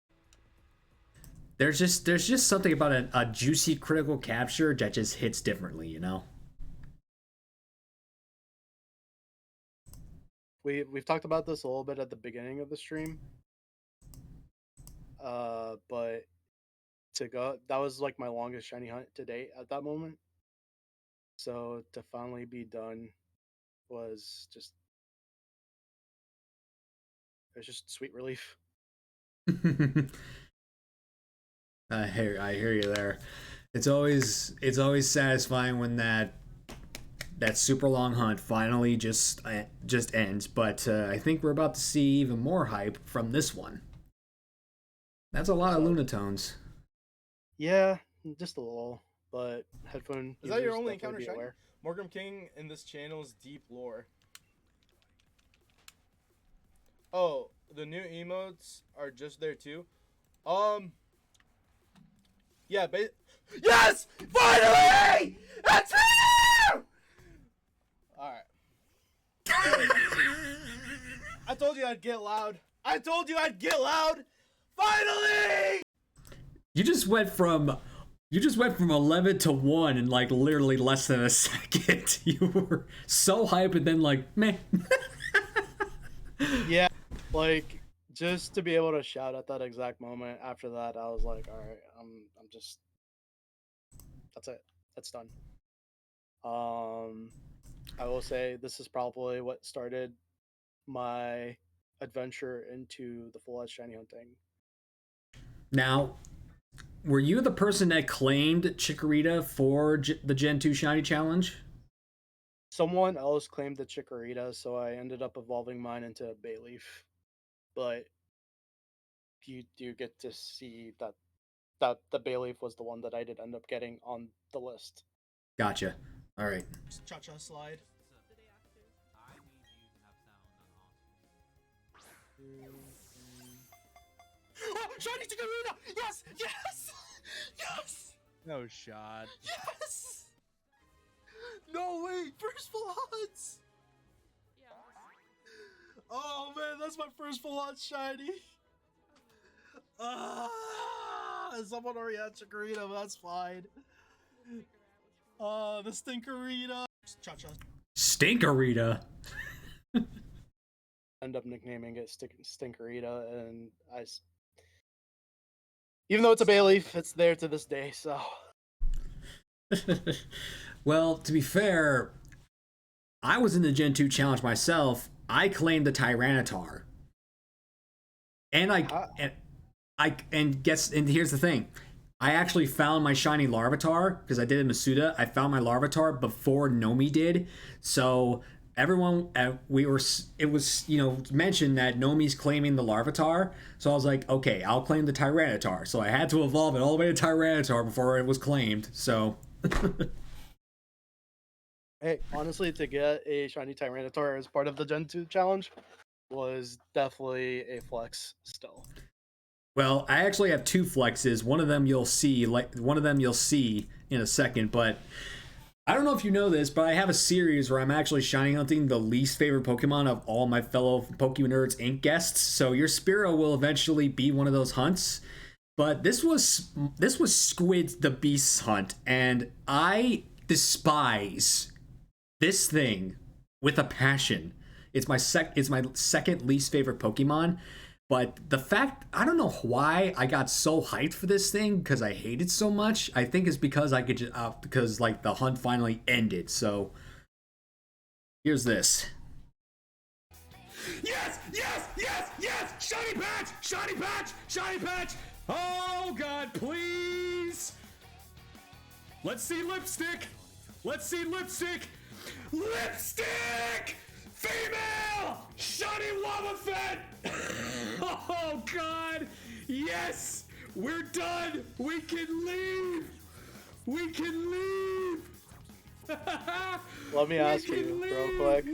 There's just something about a juicy critical capture that just hits differently, you know? We've talked about this a little bit at the beginning of the stream. But that was like my longest shiny hunt to date at that moment. So to finally be done was just it was just sweet relief. I hear you there. It's always satisfying when that super long hunt finally just ends. But I think we're about to see even more hype from this one. That's a lot of Lunatones. Yeah, just a little, but headphone. Is that your users only definitely encounter, be Shiny? aware. Morgan King in this channel's deep lore. Oh, the new emotes are just there too. Yeah, yes! Finally! That's you! Alright. I told you I'd get loud. I told you I'd get loud! Finally! You just went from 11 to 1 in like literally less than a second. You were so hyped and then like, man. Yeah, like just to be able to shout at that exact moment after that, I was like, all right, I'm just that's it. That's done. I will say this is probably what started my adventure into the full-edge shiny hunting. Now, were you the person that claimed Chikorita for the Gen 2 Shiny Challenge? Someone else claimed the Chikorita, so I ended up evolving mine into a Bayleaf. But you do get to see that the Bayleaf was the one that I did end up getting on the list. Gotcha. All right. Cha-cha slide. Oh, shiny Chikorita! Yes! Yes! Yes! No shot. Yes! No way! First full odds! Oh man, that's my first full odds shiny. Someone already had Chikorita, but that's fine. The Stinkerita. Cha-cha. Stinkerita. End up nicknaming it Stinkerita, and even though it's a Bayleaf, it's there to this day. So, Well, to be fair, I was in the Gen 2 challenge myself. I claimed the Tyranitar. And and here's the thing. I actually found my shiny Larvitar because I did a Masuda. I found my Larvitar before Nomi did. So everyone, it was mentioned that Nomi's claiming the Larvitar. So I was like, okay, I'll claim the Tyranitar. So I had to evolve it all the way to Tyranitar before it was claimed. So. hey, honestly, to get a shiny Tyranitar as part of the Gen 2 challenge was definitely a flex still. Well, I actually have two flexes. One of them you'll see in a second, but I don't know if you know this, but I have a series where I'm actually shiny hunting the least favorite Pokemon of all my fellow pokeNERDS Inc. guests. So your Spearow will eventually be one of those hunts. But this was Squid the Beast's hunt, and I despise this thing with a passion. It's my second least favorite Pokemon. But the fact, I don't know why I got so hyped for this thing because I hate it so much. I think it's because I could just, because like the hunt finally ended. So here's this. Yes, yes, yes, yes! Shiny patch! Shiny patch! Shiny patch! Oh God, please! Let's see lipstick! Let's see lipstick! Lipstick! Female! Shiny Wobbuffet! Oh God! Yes! We're done! We can leave! We can leave! Let me ask you real quick.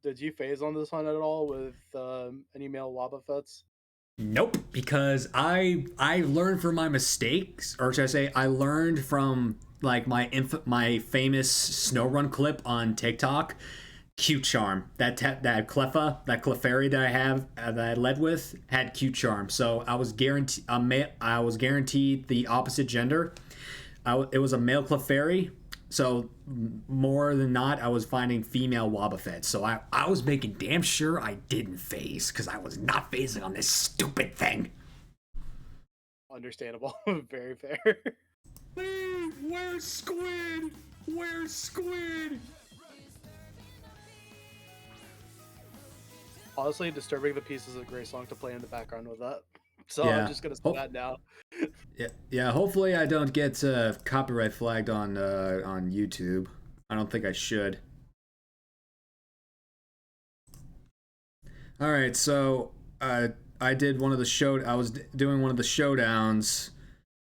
Did you phase on this hunt at all with any male Wobbuffets? Nope, because I learned from my mistakes, or should I say, I learned from like my famous snow run clip on TikTok. Cute Charm. That Clefairy that I have that I led with had Cute Charm. So I was guaranteed the opposite gender. It was a male Clefairy. So more than not, I was finding female Wobbuffet. So I was making damn sure I didn't phase because I was not phasing on this stupid thing. Understandable. Very fair. Where's Squid? Where's Squid? Honestly, Disturbing the Peace is a great song to play in the background with that. So Yeah. I'm just gonna say that now. Yeah. Hopefully, I don't get copyright flagged on YouTube. I don't think I should. All right, so I did one of the I was doing one of the showdowns,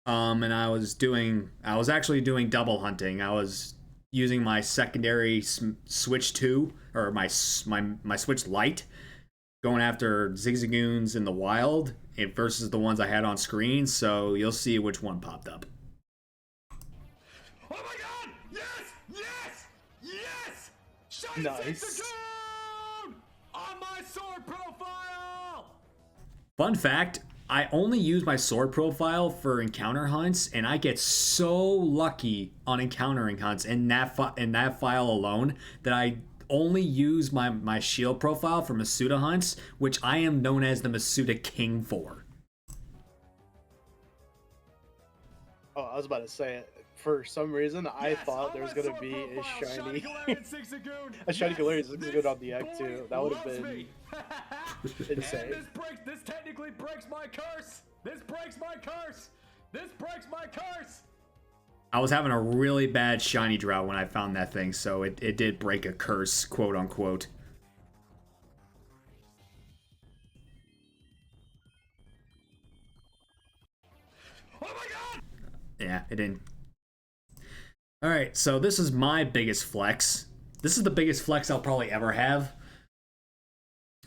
and I was actually doing double hunting. I was using my secondary Switch 2 or my Switch Lite, going after Zigzagoons in the wild versus the ones I had on screen, so you'll see which one popped up. Oh my God! Yes! Yes! Yes! Shiny Nice. Zigzagoon! On my sword profile! Fun fact, I only use my sword profile for encounter hunts, and I get so lucky on encountering hunts in that file alone that I only use my shield profile for Masuda hunts, which I am known as the Masuda King for. Oh, I was about to say it. For some reason, I thought there was gonna be a shiny Galarian Zigzagoon on the egg too. That would have been insane. This technically breaks my curse. This breaks my curse. This breaks my curse. I was having a really bad shiny drought when I found that thing, so it did break a curse, quote unquote. Oh my God! Yeah, it didn't. All right, so this is my biggest flex. This is the biggest flex I'll probably ever have.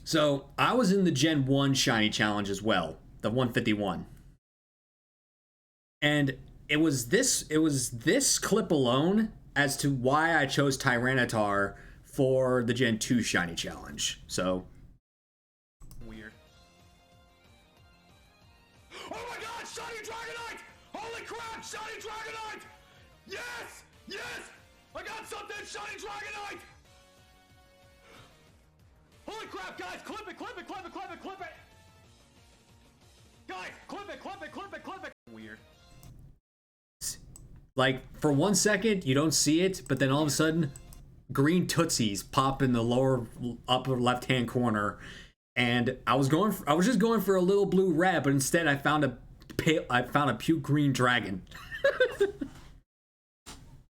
So I was in the Gen 1 Shiny Challenge as well, the 151. And it was this clip alone as to why I chose Tyranitar for the Gen 2 Shiny Challenge. So weird. Oh my god, Shiny Dragonite! Holy crap, Shiny Dragonite! Yes! Yes! I got something, Shiny Dragonite! Holy crap, guys, clip it, clip it, clip it, clip it, clip it! Guys, clip it, clip it, clip it, clip it! Weird. Like, for 1 second, you don't see it, but then all of a sudden, green Tootsies pop in the lower upper left-hand corner, and I was just going for a little blue red, but instead I found a puke green dragon.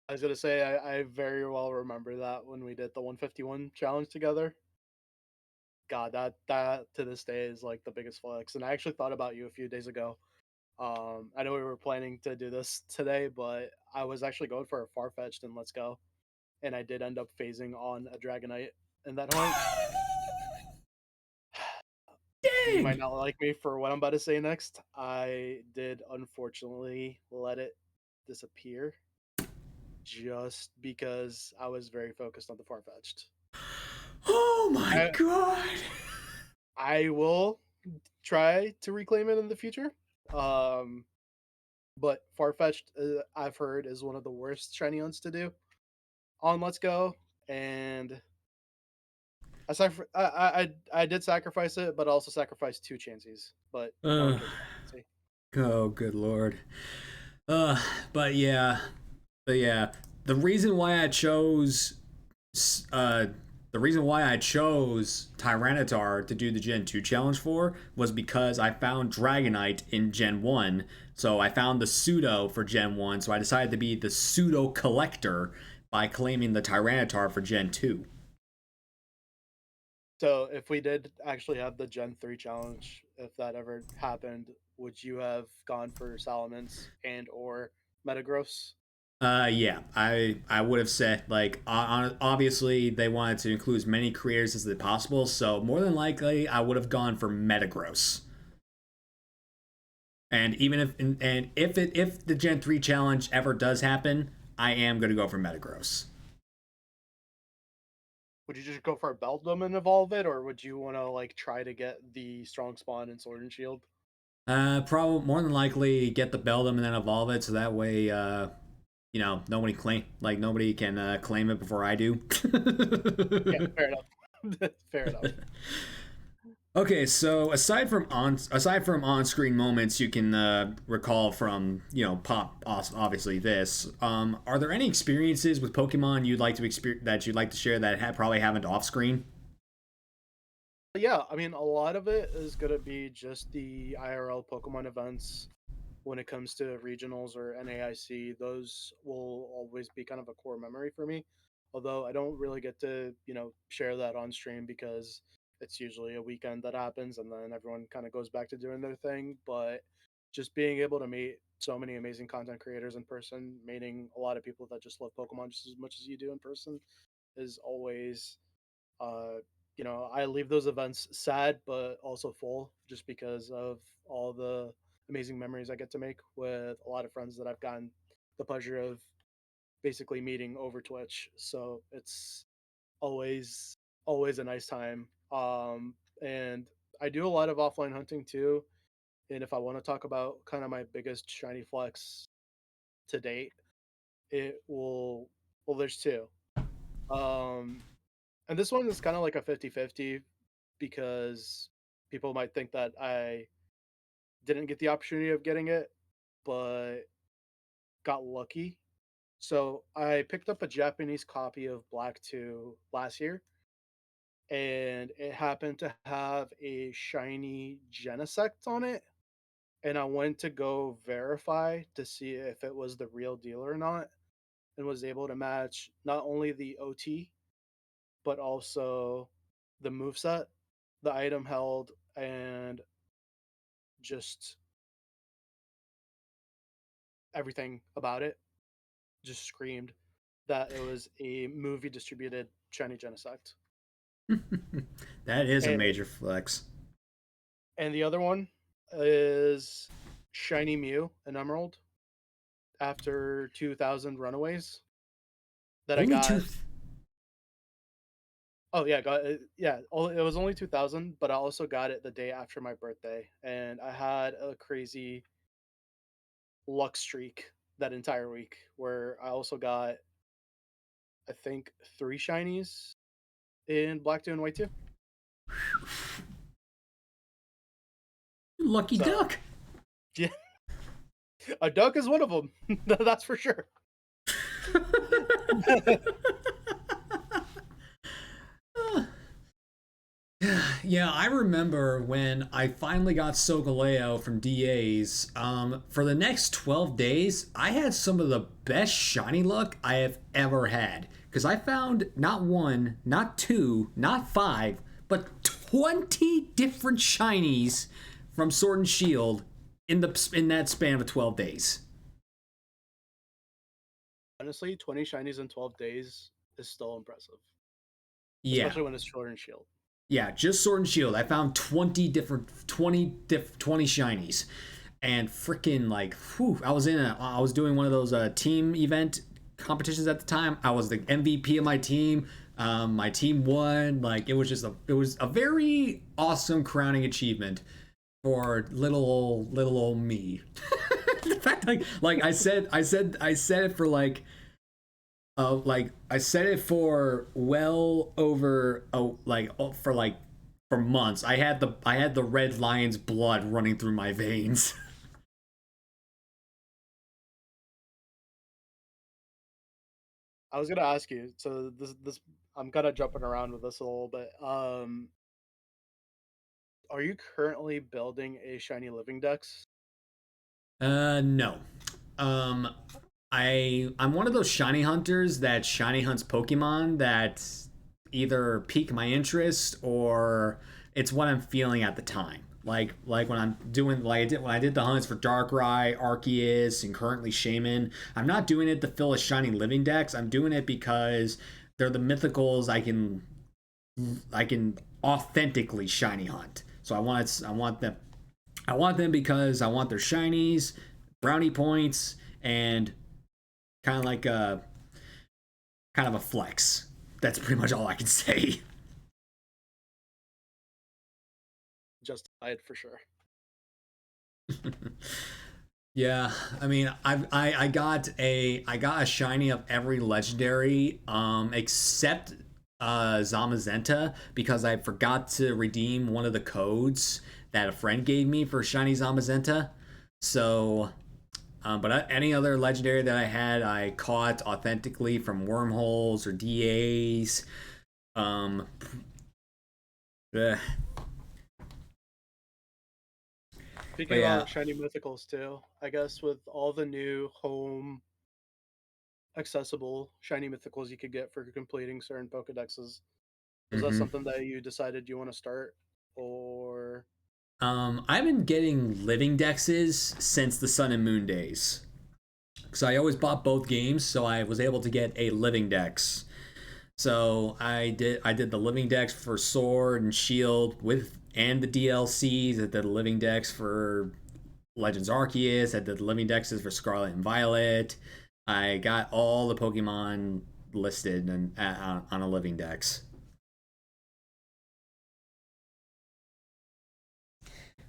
I was gonna say I very well remember that when we did the 151 challenge together. God, that to this day is like the biggest flex. And I actually thought about you a few days ago. I know we were planning to do this today, but I was actually going for a Farfetch'd and Let's Go, and I did end up phasing on a Dragonite in that hunt. You might Dang! not like me for what I'm about to say next. I did unfortunately let it disappear just because I was very focused on the Farfetch'd. Oh my I, god! I will try to reclaim it in the future. But Farfetch'd, I've heard, is one of the worst shiny hunts to do on Let's Go, and I did sacrifice it, but I also sacrificed 2 chances. But no one cares about Chansey. Oh, good lord. Uh, but yeah, the reason why I chose, uh, the reason why I chose Tyranitar to do the Gen 2 challenge for was because I found Dragonite in Gen 1. So I found the pseudo for Gen 1, so I decided to be the pseudo collector by claiming the Tyranitar for Gen 2. So if we did actually have the Gen 3 challenge, if that ever happened, would you have gone for Salamence and or Metagross? Yeah, I would have said like obviously they wanted to include as many creators as possible, so more than likely I would have gone for Metagross. And even if the Gen 3 challenge ever does happen, I am gonna go for Metagross. Would you just go for a Beldum and evolve it, or would you want to like try to get the Strong Spawn and Sword and Shield? Probably more than likely get the Beldum and then evolve it, so that way nobody can claim it before I do. Yeah, fair enough. Fair enough. Okay, so aside from on-screen moments you can recall from pop obviously this, are there any experiences with Pokemon that you'd like to share that probably haven't off-screen? Yeah, I mean, a lot of it is gonna be just the IRL Pokemon events. When it comes to regionals or NAIC, those will always be kind of a core memory for me. Although I don't really get to, share that on stream because it's usually a weekend that happens and then everyone kind of goes back to doing their thing. But just being able to meet so many amazing content creators in person, meeting a lot of people that just love Pokemon just as much as you do in person, is always uh, I leave those events sad but also full just because of all the amazing memories I get to make with a lot of friends that I've gotten the pleasure of basically meeting over Twitch. So it's always always a nice time. And I do a lot of offline hunting too. And if I want to talk about kind of my biggest shiny flex to date, it will there's two. Um and this one is kind of like a 50-50 because people might think that I didn't get the opportunity of getting it, but got lucky. So I picked up a Japanese copy of Black 2 last year, and it happened to have a shiny Genesect on it. And I went to go verify to see if it was the real deal or not, and was able to match not only the OT, but also the moveset, the item held, and just everything about it. just screamed that it was a movie distributed shiny Genesect. That is a And- major flex. And the other one is Shiny Mew and Emerald after 2000 Runaways that Only I got. two. Oh yeah, got it. Yeah, it was only 2000, but I also got it the day after my birthday, and I had a crazy luck streak that entire week where I also got, I think, 3 shinies in Black 2 and White 2. Lucky So- duck. Yeah, a duck is one of them. That's for sure. Yeah, I remember when I finally got Solgaleo from DA's. For the next 12 days, I had some of the best shiny luck I have ever had. Because I found not 1, not 2, not 5, but 20 different shinies from Sword and Shield in that span of 12 days. Honestly, 20 shinies in 12 days is still impressive, Yeah. especially when it's Sword and Shield. Yeah, just Sword and Shield. I found 20 shinies. And freaking like, whew, I was doing one of those team event competitions at the time. I was the MVP of my team. My team won. Like it was a very awesome crowning achievement for little old me. In fact, like I said it for I said it for well over for months. I had the Red Lion's blood running through my veins. I was gonna ask you, so this I'm kind of jumping around with this a little bit. Are you currently building a shiny living dex? No. I'm one of those shiny hunters that shiny hunts Pokemon that either pique my interest or it's what I'm feeling at the time. Like when I'm doing when I did the hunts for Darkrai, Arceus, and currently Shaman. I'm not doing it to fill a shiny living dex. I'm doing it because they're the mythicals I can authentically shiny hunt. So I want them because I want their shinies, brownie points, and kind of a flex. That's pretty much all I can say. Justified for sure. Yeah, I mean, I got a shiny of every legendary, except Zamazenta, because I forgot to redeem one of the codes that a friend gave me for shiny Zamazenta. So, but any other legendary that I had, I caught authentically from wormholes or DAs. Eh. Speaking yeah. about shiny mythicals too, I guess with all the new home accessible shiny mythicals you could get for completing certain Pokedexes, is that Mhm. something that you decided you want to start, or I've been getting living dexes since the Sun and Moon days. So I always bought both games, so I was able to get a living dex. So I did the living dex for Sword and Shield and the DLCs. I did the living dex for Legends Arceus. I did the living dexes for Scarlet and Violet. I got all the Pokemon listed on a living dex.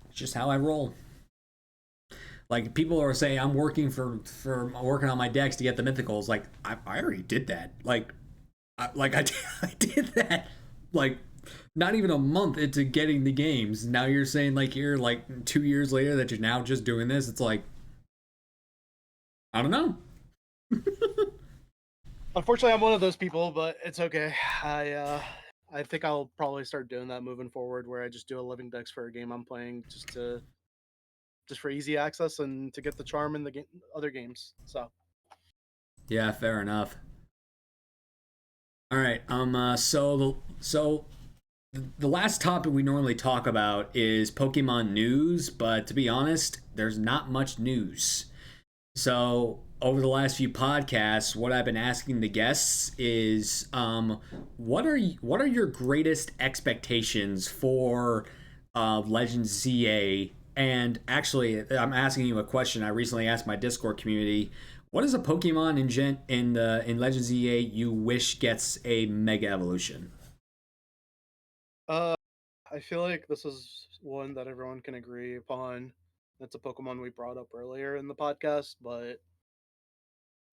It's just how I roll. Like people are saying, I'm working working on my decks to get the mythicals. Like I already did that. I did that. Like not even a month into getting the games. Now you're saying like you're like 2 years later that you're now just doing this. It's like I don't know. unfortunately I'm one of those people, but it's okay. I think I'll probably start doing that moving forward, where I just do a living dex for a game I'm playing, just for easy access and to get the charm in the other games. So Yeah, fair enough. All right. So the last topic we normally talk about is Pokemon news, but to be honest, there's not much news. So over the last few podcasts, what I've been asking the guests is, what are your greatest expectations for Legends ZA? And actually, I'm asking you a question I recently asked my Discord community. What is a Pokemon in Legends ZA you wish gets a Mega Evolution? I feel like this is one that everyone can agree upon. It's a Pokemon we brought up earlier in the podcast, but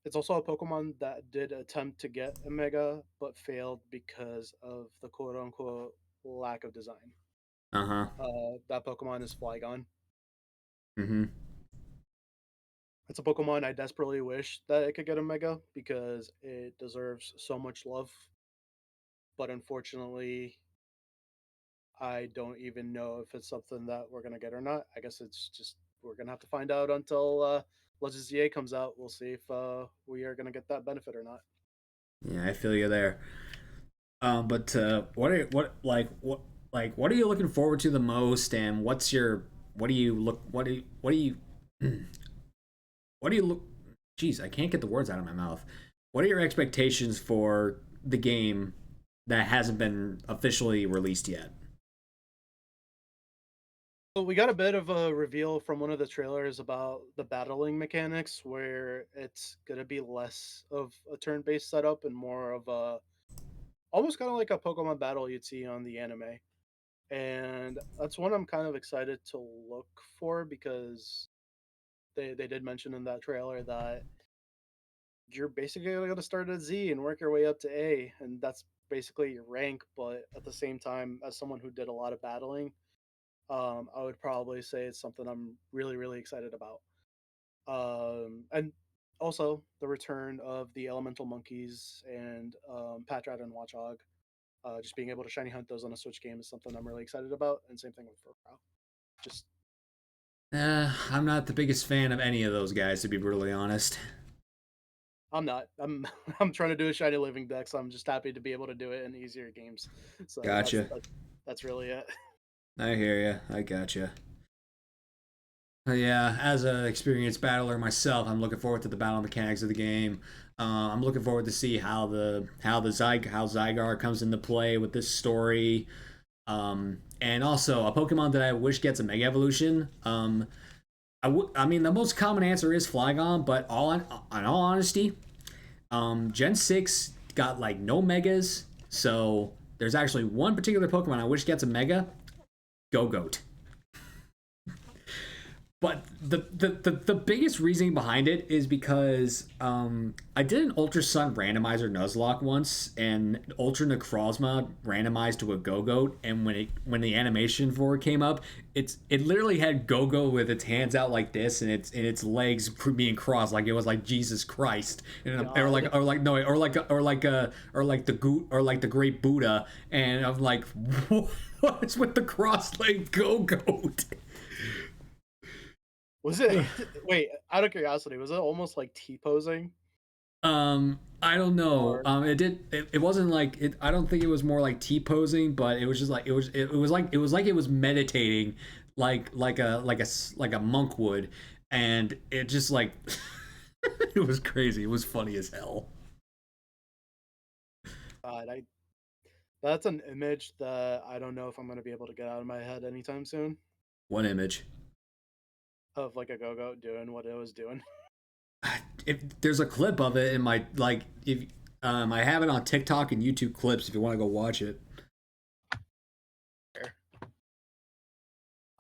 it's also a Pokemon that did attempt to get a Mega, but failed because of the quote unquote lack of design. Uh-huh. That Pokemon is Flygon. Mm-hmm. It's a Pokemon I desperately wish that it could get a Mega because it deserves so much love. But unfortunately, I don't even know if it's something that we're gonna get or not. I guess it's just we're gonna have to find out until Legends ZA comes out. We'll see if we are gonna get that benefit or not. Yeah, I feel you there. But what are you looking forward to the most, and what do you look what do you look? Jeez, I can't get the words out of my mouth. What are your expectations for the game that hasn't been officially released yet? So we got a bit of a reveal from one of the trailers about the battling mechanics, where it's gonna be less of a turn-based setup and more of a almost kind of like a Pokemon battle you'd see on the anime. And that's one I'm kind of excited to look for because they did mention in that trailer that you're basically going to start at Z and work your way up to A, and that's basically your rank. But at the same time, as someone who did a lot of battling, I would probably say it's something I'm really, really excited about. And also the return of the elemental monkeys and Patrat and Watchog. Just being able to shiny hunt those on a Switch game is something I'm really excited about, and same thing with Furfrou. Just I'm not the biggest fan of any of those guys, to be brutally honest. I'm not. I'm I'm trying to do a shiny living deck, so I'm just happy to be able to do it in easier games. So Gotcha. that's really it. I hear you. I gotcha. Yeah, as an experienced battler myself, I'm looking forward to the battle mechanics of the game. I'm looking forward to see how Zygarde comes into play with this story. And also a Pokemon that I wish gets a Mega Evolution. I mean, the most common answer is Flygon, but in all honesty, Gen 6 got like no Megas, so there's actually one particular Pokemon I wish gets a Mega, Go-Goat. But the biggest reasoning behind it is because I did an Ultra Sun randomizer Nuzlocke once, and Ultra Necrozma randomized to a Go-Goat, and when the animation for it came up, it literally had Go-Go with its hands out like this, and its legs being crossed like it was like Jesus Christ, and or like the Great Buddha, and I'm like, what is with the cross-legged Go-Goat? Was it? Wait, out of curiosity, was it almost like T posing? I don't know. Or It wasn't like it. I don't think it was more like T posing, but it was just like it was like it was meditating, like a monk would, and it just like it was crazy. It was funny as hell. God, that's an image that I don't know if I'm gonna be able to get out of my head anytime soon. One image. Of like a Go-Go doing what it was doing. If there's a clip of it in my like if I have it on TikTok and YouTube clips if you want to go watch it.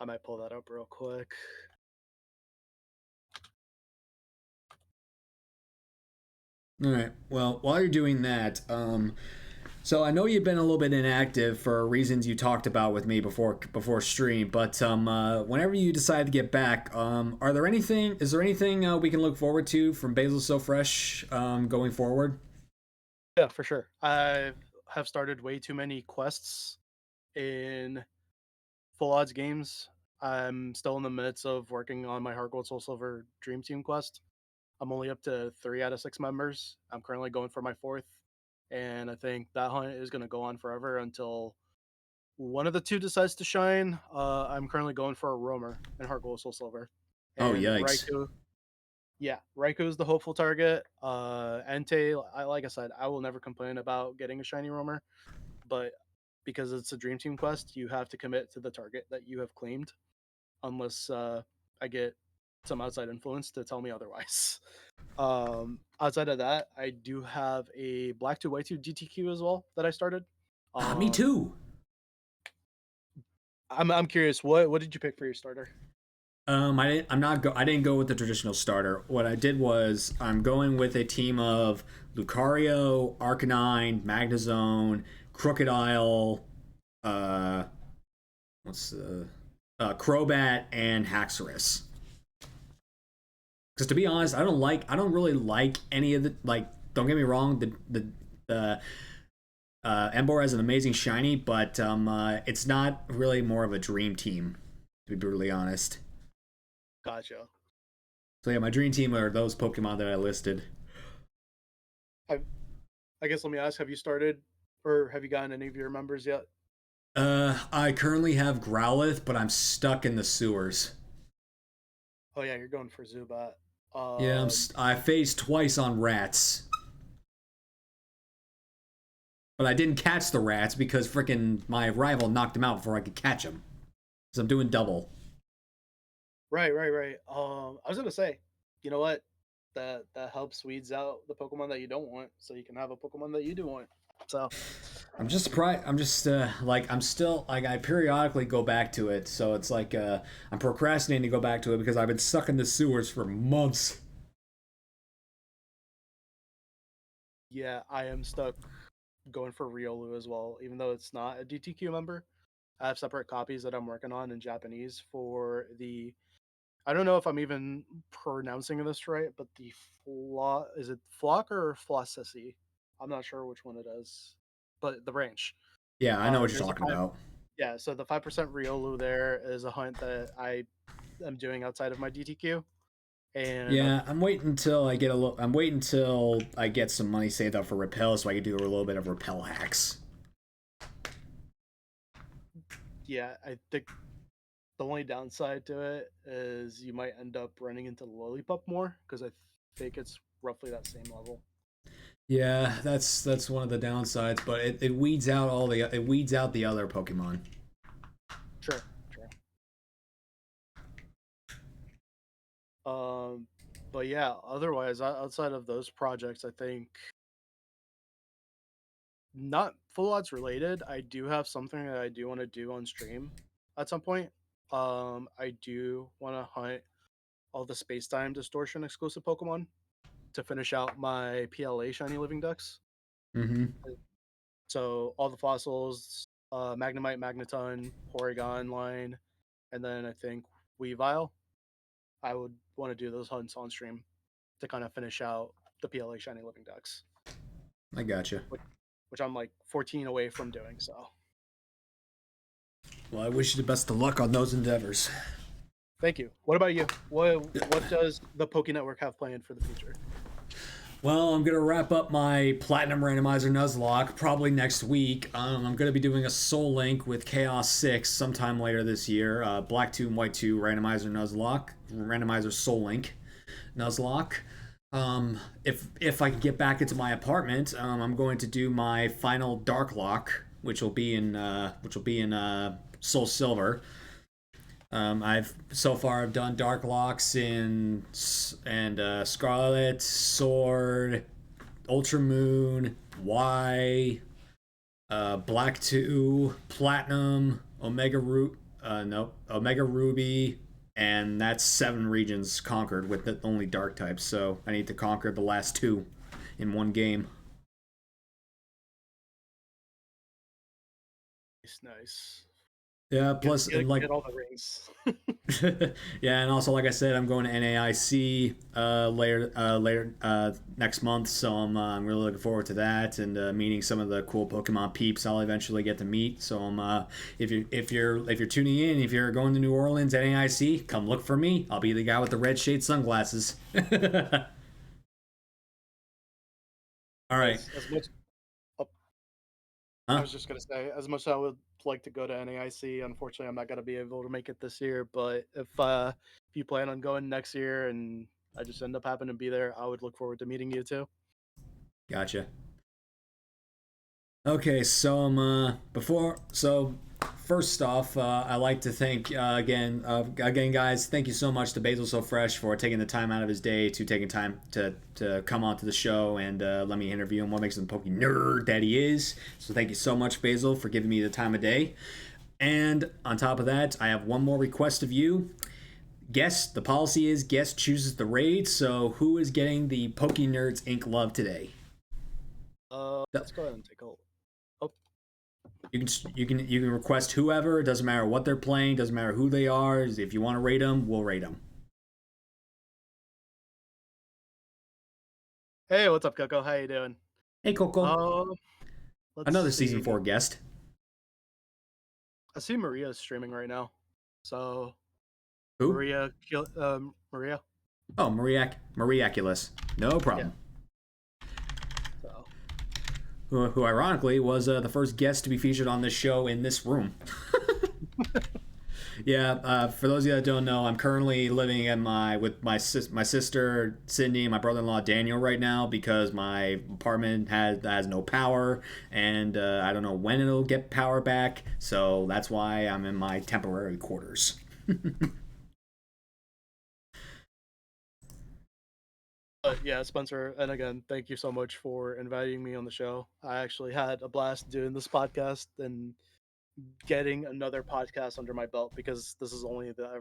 I might pull that up real quick. All right. Well, while you're doing that, so I know you've been a little bit inactive for reasons you talked about with me before stream, but whenever you decide to get back, is there anything we can look forward to from BasilSoFresh going forward? Yeah, for sure. I have started way too many quests in full odds games. I'm still in the midst of working on my Heart Gold Soul Silver Dream Team quest. I'm only up to 3 out of 6 members. I'm currently going for my 4th, and I think that hunt is going to go on forever until one of the two decides to shine. I'm currently going for a roamer in Heart Gold Soul Silver. Oh, And yikes. Yeah, Raikou is the hopeful target. Entei, like I said, I will never complain about getting a shiny roamer, but because it's a Dream Team quest, you have to commit to the target that you have claimed, unless I get some outside influence to tell me otherwise. Outside of that, I do have a Black 2 White 2 DTQ as well that I started. Me too. I'm curious, what did you pick for your starter? I didn't go with the traditional starter. What I did was I'm going with a team of Lucario, Arcanine, Magnezone, Crocodile, uh, what's the Crobat, and Haxorus. Because to be honest, I don't really like any of the like. Don't get me wrong, the Emboar has an amazing shiny, but it's not really more of a dream team, to be brutally honest. Gotcha. So yeah, my dream team are those Pokemon that I listed. I guess let me ask, have you started or have you gotten any of your members yet? I currently have Growlithe, but I'm stuck in the sewers. Oh yeah, you're going for Zubat. Yeah, I faced twice on rats, but I didn't catch the rats because freaking my rival knocked him out before I could catch him. So I'm doing double. Right. I was gonna say, you know what? That helps weeds out the Pokemon that you don't want, so you can have a Pokemon that you do want. So I'm just surprised. I'm just I'm still like I periodically go back to it, so it's like I'm procrastinating to go back to it because I've been stuck in the sewers for months. yeah, I am stuck going for Riolu as well, even though it's not a DTQ member. I have separate copies that I'm working on in Japanese for the. I don't know if I'm even pronouncing this right, but the is it Flock or Flossessy? I'm not sure which one it is, but the branch. Yeah, I know what you're There's a talking about. Yeah, so the 5% Riolu there is a hunt that I am doing outside of my DTQ. And Yeah, I'm waiting until I get a little. I'm waiting until I get some money saved up for repel, so I can do a little bit of repel hacks. yeah, I think the only downside to it is you might end up running into Lollipop more because I think it's roughly that same level. Yeah, that's one of the downsides, but it weeds out it weeds out the other Pokemon. Sure. But yeah, otherwise, outside of those projects, I think not full odds related. I do have something that I do want to do on stream at some point. I do want to hunt all the space time distortion exclusive Pokemon to finish out my PLA shiny living ducks. Mm-hmm. So all the fossils, Magnemite, Magneton, Porygon line, and then I think Weavile. I would want to do those hunts on stream to kind of finish out the PLA shiny living ducks, I gotcha. which I'm like 14 away from doing. So Well, I wish you the best of luck on those endeavors. thank you. What about you? What does the Poke Network have planned for the future? Well, I'm gonna wrap up my Platinum Randomizer Nuzlocke probably next week. I'm gonna be doing a Soul Link with Chaos 6 sometime later this year. Black 2 and White 2 Randomizer Nuzlocke, Randomizer Soul Link Nuzlocke. If I can get back into my apartment, I'm going to do my final Dark Lock, which will be in Soul Silver. I've done Dark Locks and Scarlet, Sword, Ultra Moon, Y, Black 2, Platinum, Omega Ruby, and that's 7 regions conquered with the only dark types. So I need to conquer the last 2 in one game. Nice. Yeah, plus get all the rings. yeah, and also like I said, I'm going to NAIC later next month, so I'm really looking forward to that and meeting some of the cool Pokemon peeps I'll eventually get to meet. So if you're tuning in, if you're going to New Orleans NAIC, come look for me. I'll be the guy with the red shade sunglasses. All right. As much, Huh? I was just gonna say, as much as I would like to go to NAIC, unfortunately, I'm not gonna be able to make it this year. But if you plan on going next year and I just end up happening to be there, I would look forward to meeting you too. Gotcha. Okay, so first off, I like to thank again, guys. Thank you so much to BasilSoFresh for taking the time out of his day to taking time to come onto the show and let me interview him. What makes him the PokeNerd that he is. So thank you so much, Basil, for giving me the time of day. And on top of that, I have one more request of you. Guest. The policy is guest chooses the raid. So who is getting the pokeNERDS Inc. love today? Let's go ahead and take a. You can request whoever. It doesn't matter what they're playing. Doesn't matter who they are. If you want to rate them, we'll rate them. Hey, what's up, Coco? How you doing? Hey, Coco. Another see. season 4 guest. I see Maria's streaming right now. So Who? Maria. Oh, Mariaculous. No problem. So. Who ironically was the first guest to be featured on this show in this room. Yeah, for those of you that don't know, I'm currently living with my sister Sydney and my brother-in-law Daniel right now because my apartment has no power, and I don't know when it'll get power back, so that's why I'm in my temporary quarters. But yeah, Spencer, and again, thank you so much for inviting me on the show. I actually had a blast doing this podcast and getting another podcast under my belt because this is only I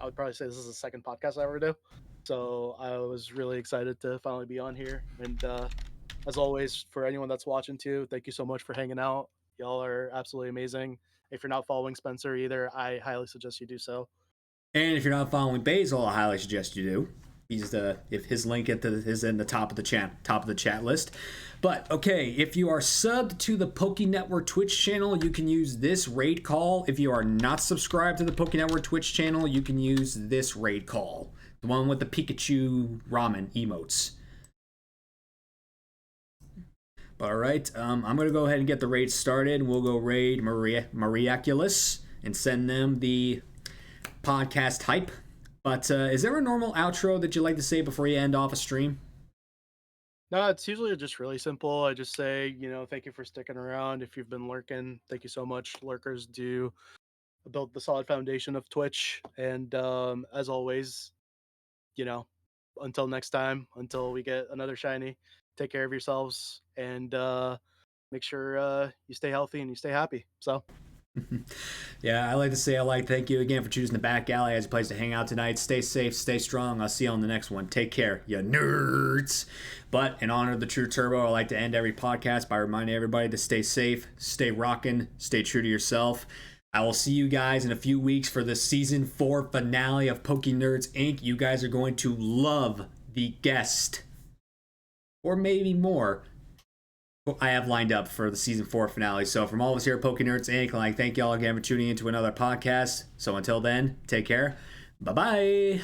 would probably say this is the second podcast I ever do. So I was really excited to finally be on here. And as always, for anyone that's watching too, thank you so much for hanging out. Y'all are absolutely amazing. If you're not following Spencer either, I highly suggest you do so. And if you're not following Basil, I highly suggest you do. If his link is in the top of the chat list. But okay, if you are subbed to the Poké Network Twitch channel, you can use this raid call. If you are not subscribed to the Poké Network Twitch channel, you can use this raid call, the one with the Pikachu ramen emotes. But all right, I'm gonna go ahead and get the raid started. We'll go raid Mariaculous and send them the podcast hype. But is there a normal outro that you like to say before you end off a stream? No, it's usually just really simple. I just say, thank you for sticking around. If you've been lurking, thank you so much. Lurkers do build the solid foundation of Twitch. And as always, until next time, until we get another shiny, take care of yourselves and make sure you stay healthy and you stay happy. So. Yeah, I like to say thank you again for choosing the back alley as a place to hang out tonight. Stay safe, stay strong. I'll see you on the next one. Take care, you nerds. But in honor of the True Turbo, I like to end every podcast by reminding everybody to stay safe, stay rocking, stay true to yourself. I will see you guys in a few weeks for the season 4 finale of pokeNERDS Inc. You guys are going to love the guest, or maybe more, I have lined up for the season 4 finale. So from all of us here at pokeNERDS Inc., thank y'all again for tuning into another podcast. So until then, take care. Bye-bye.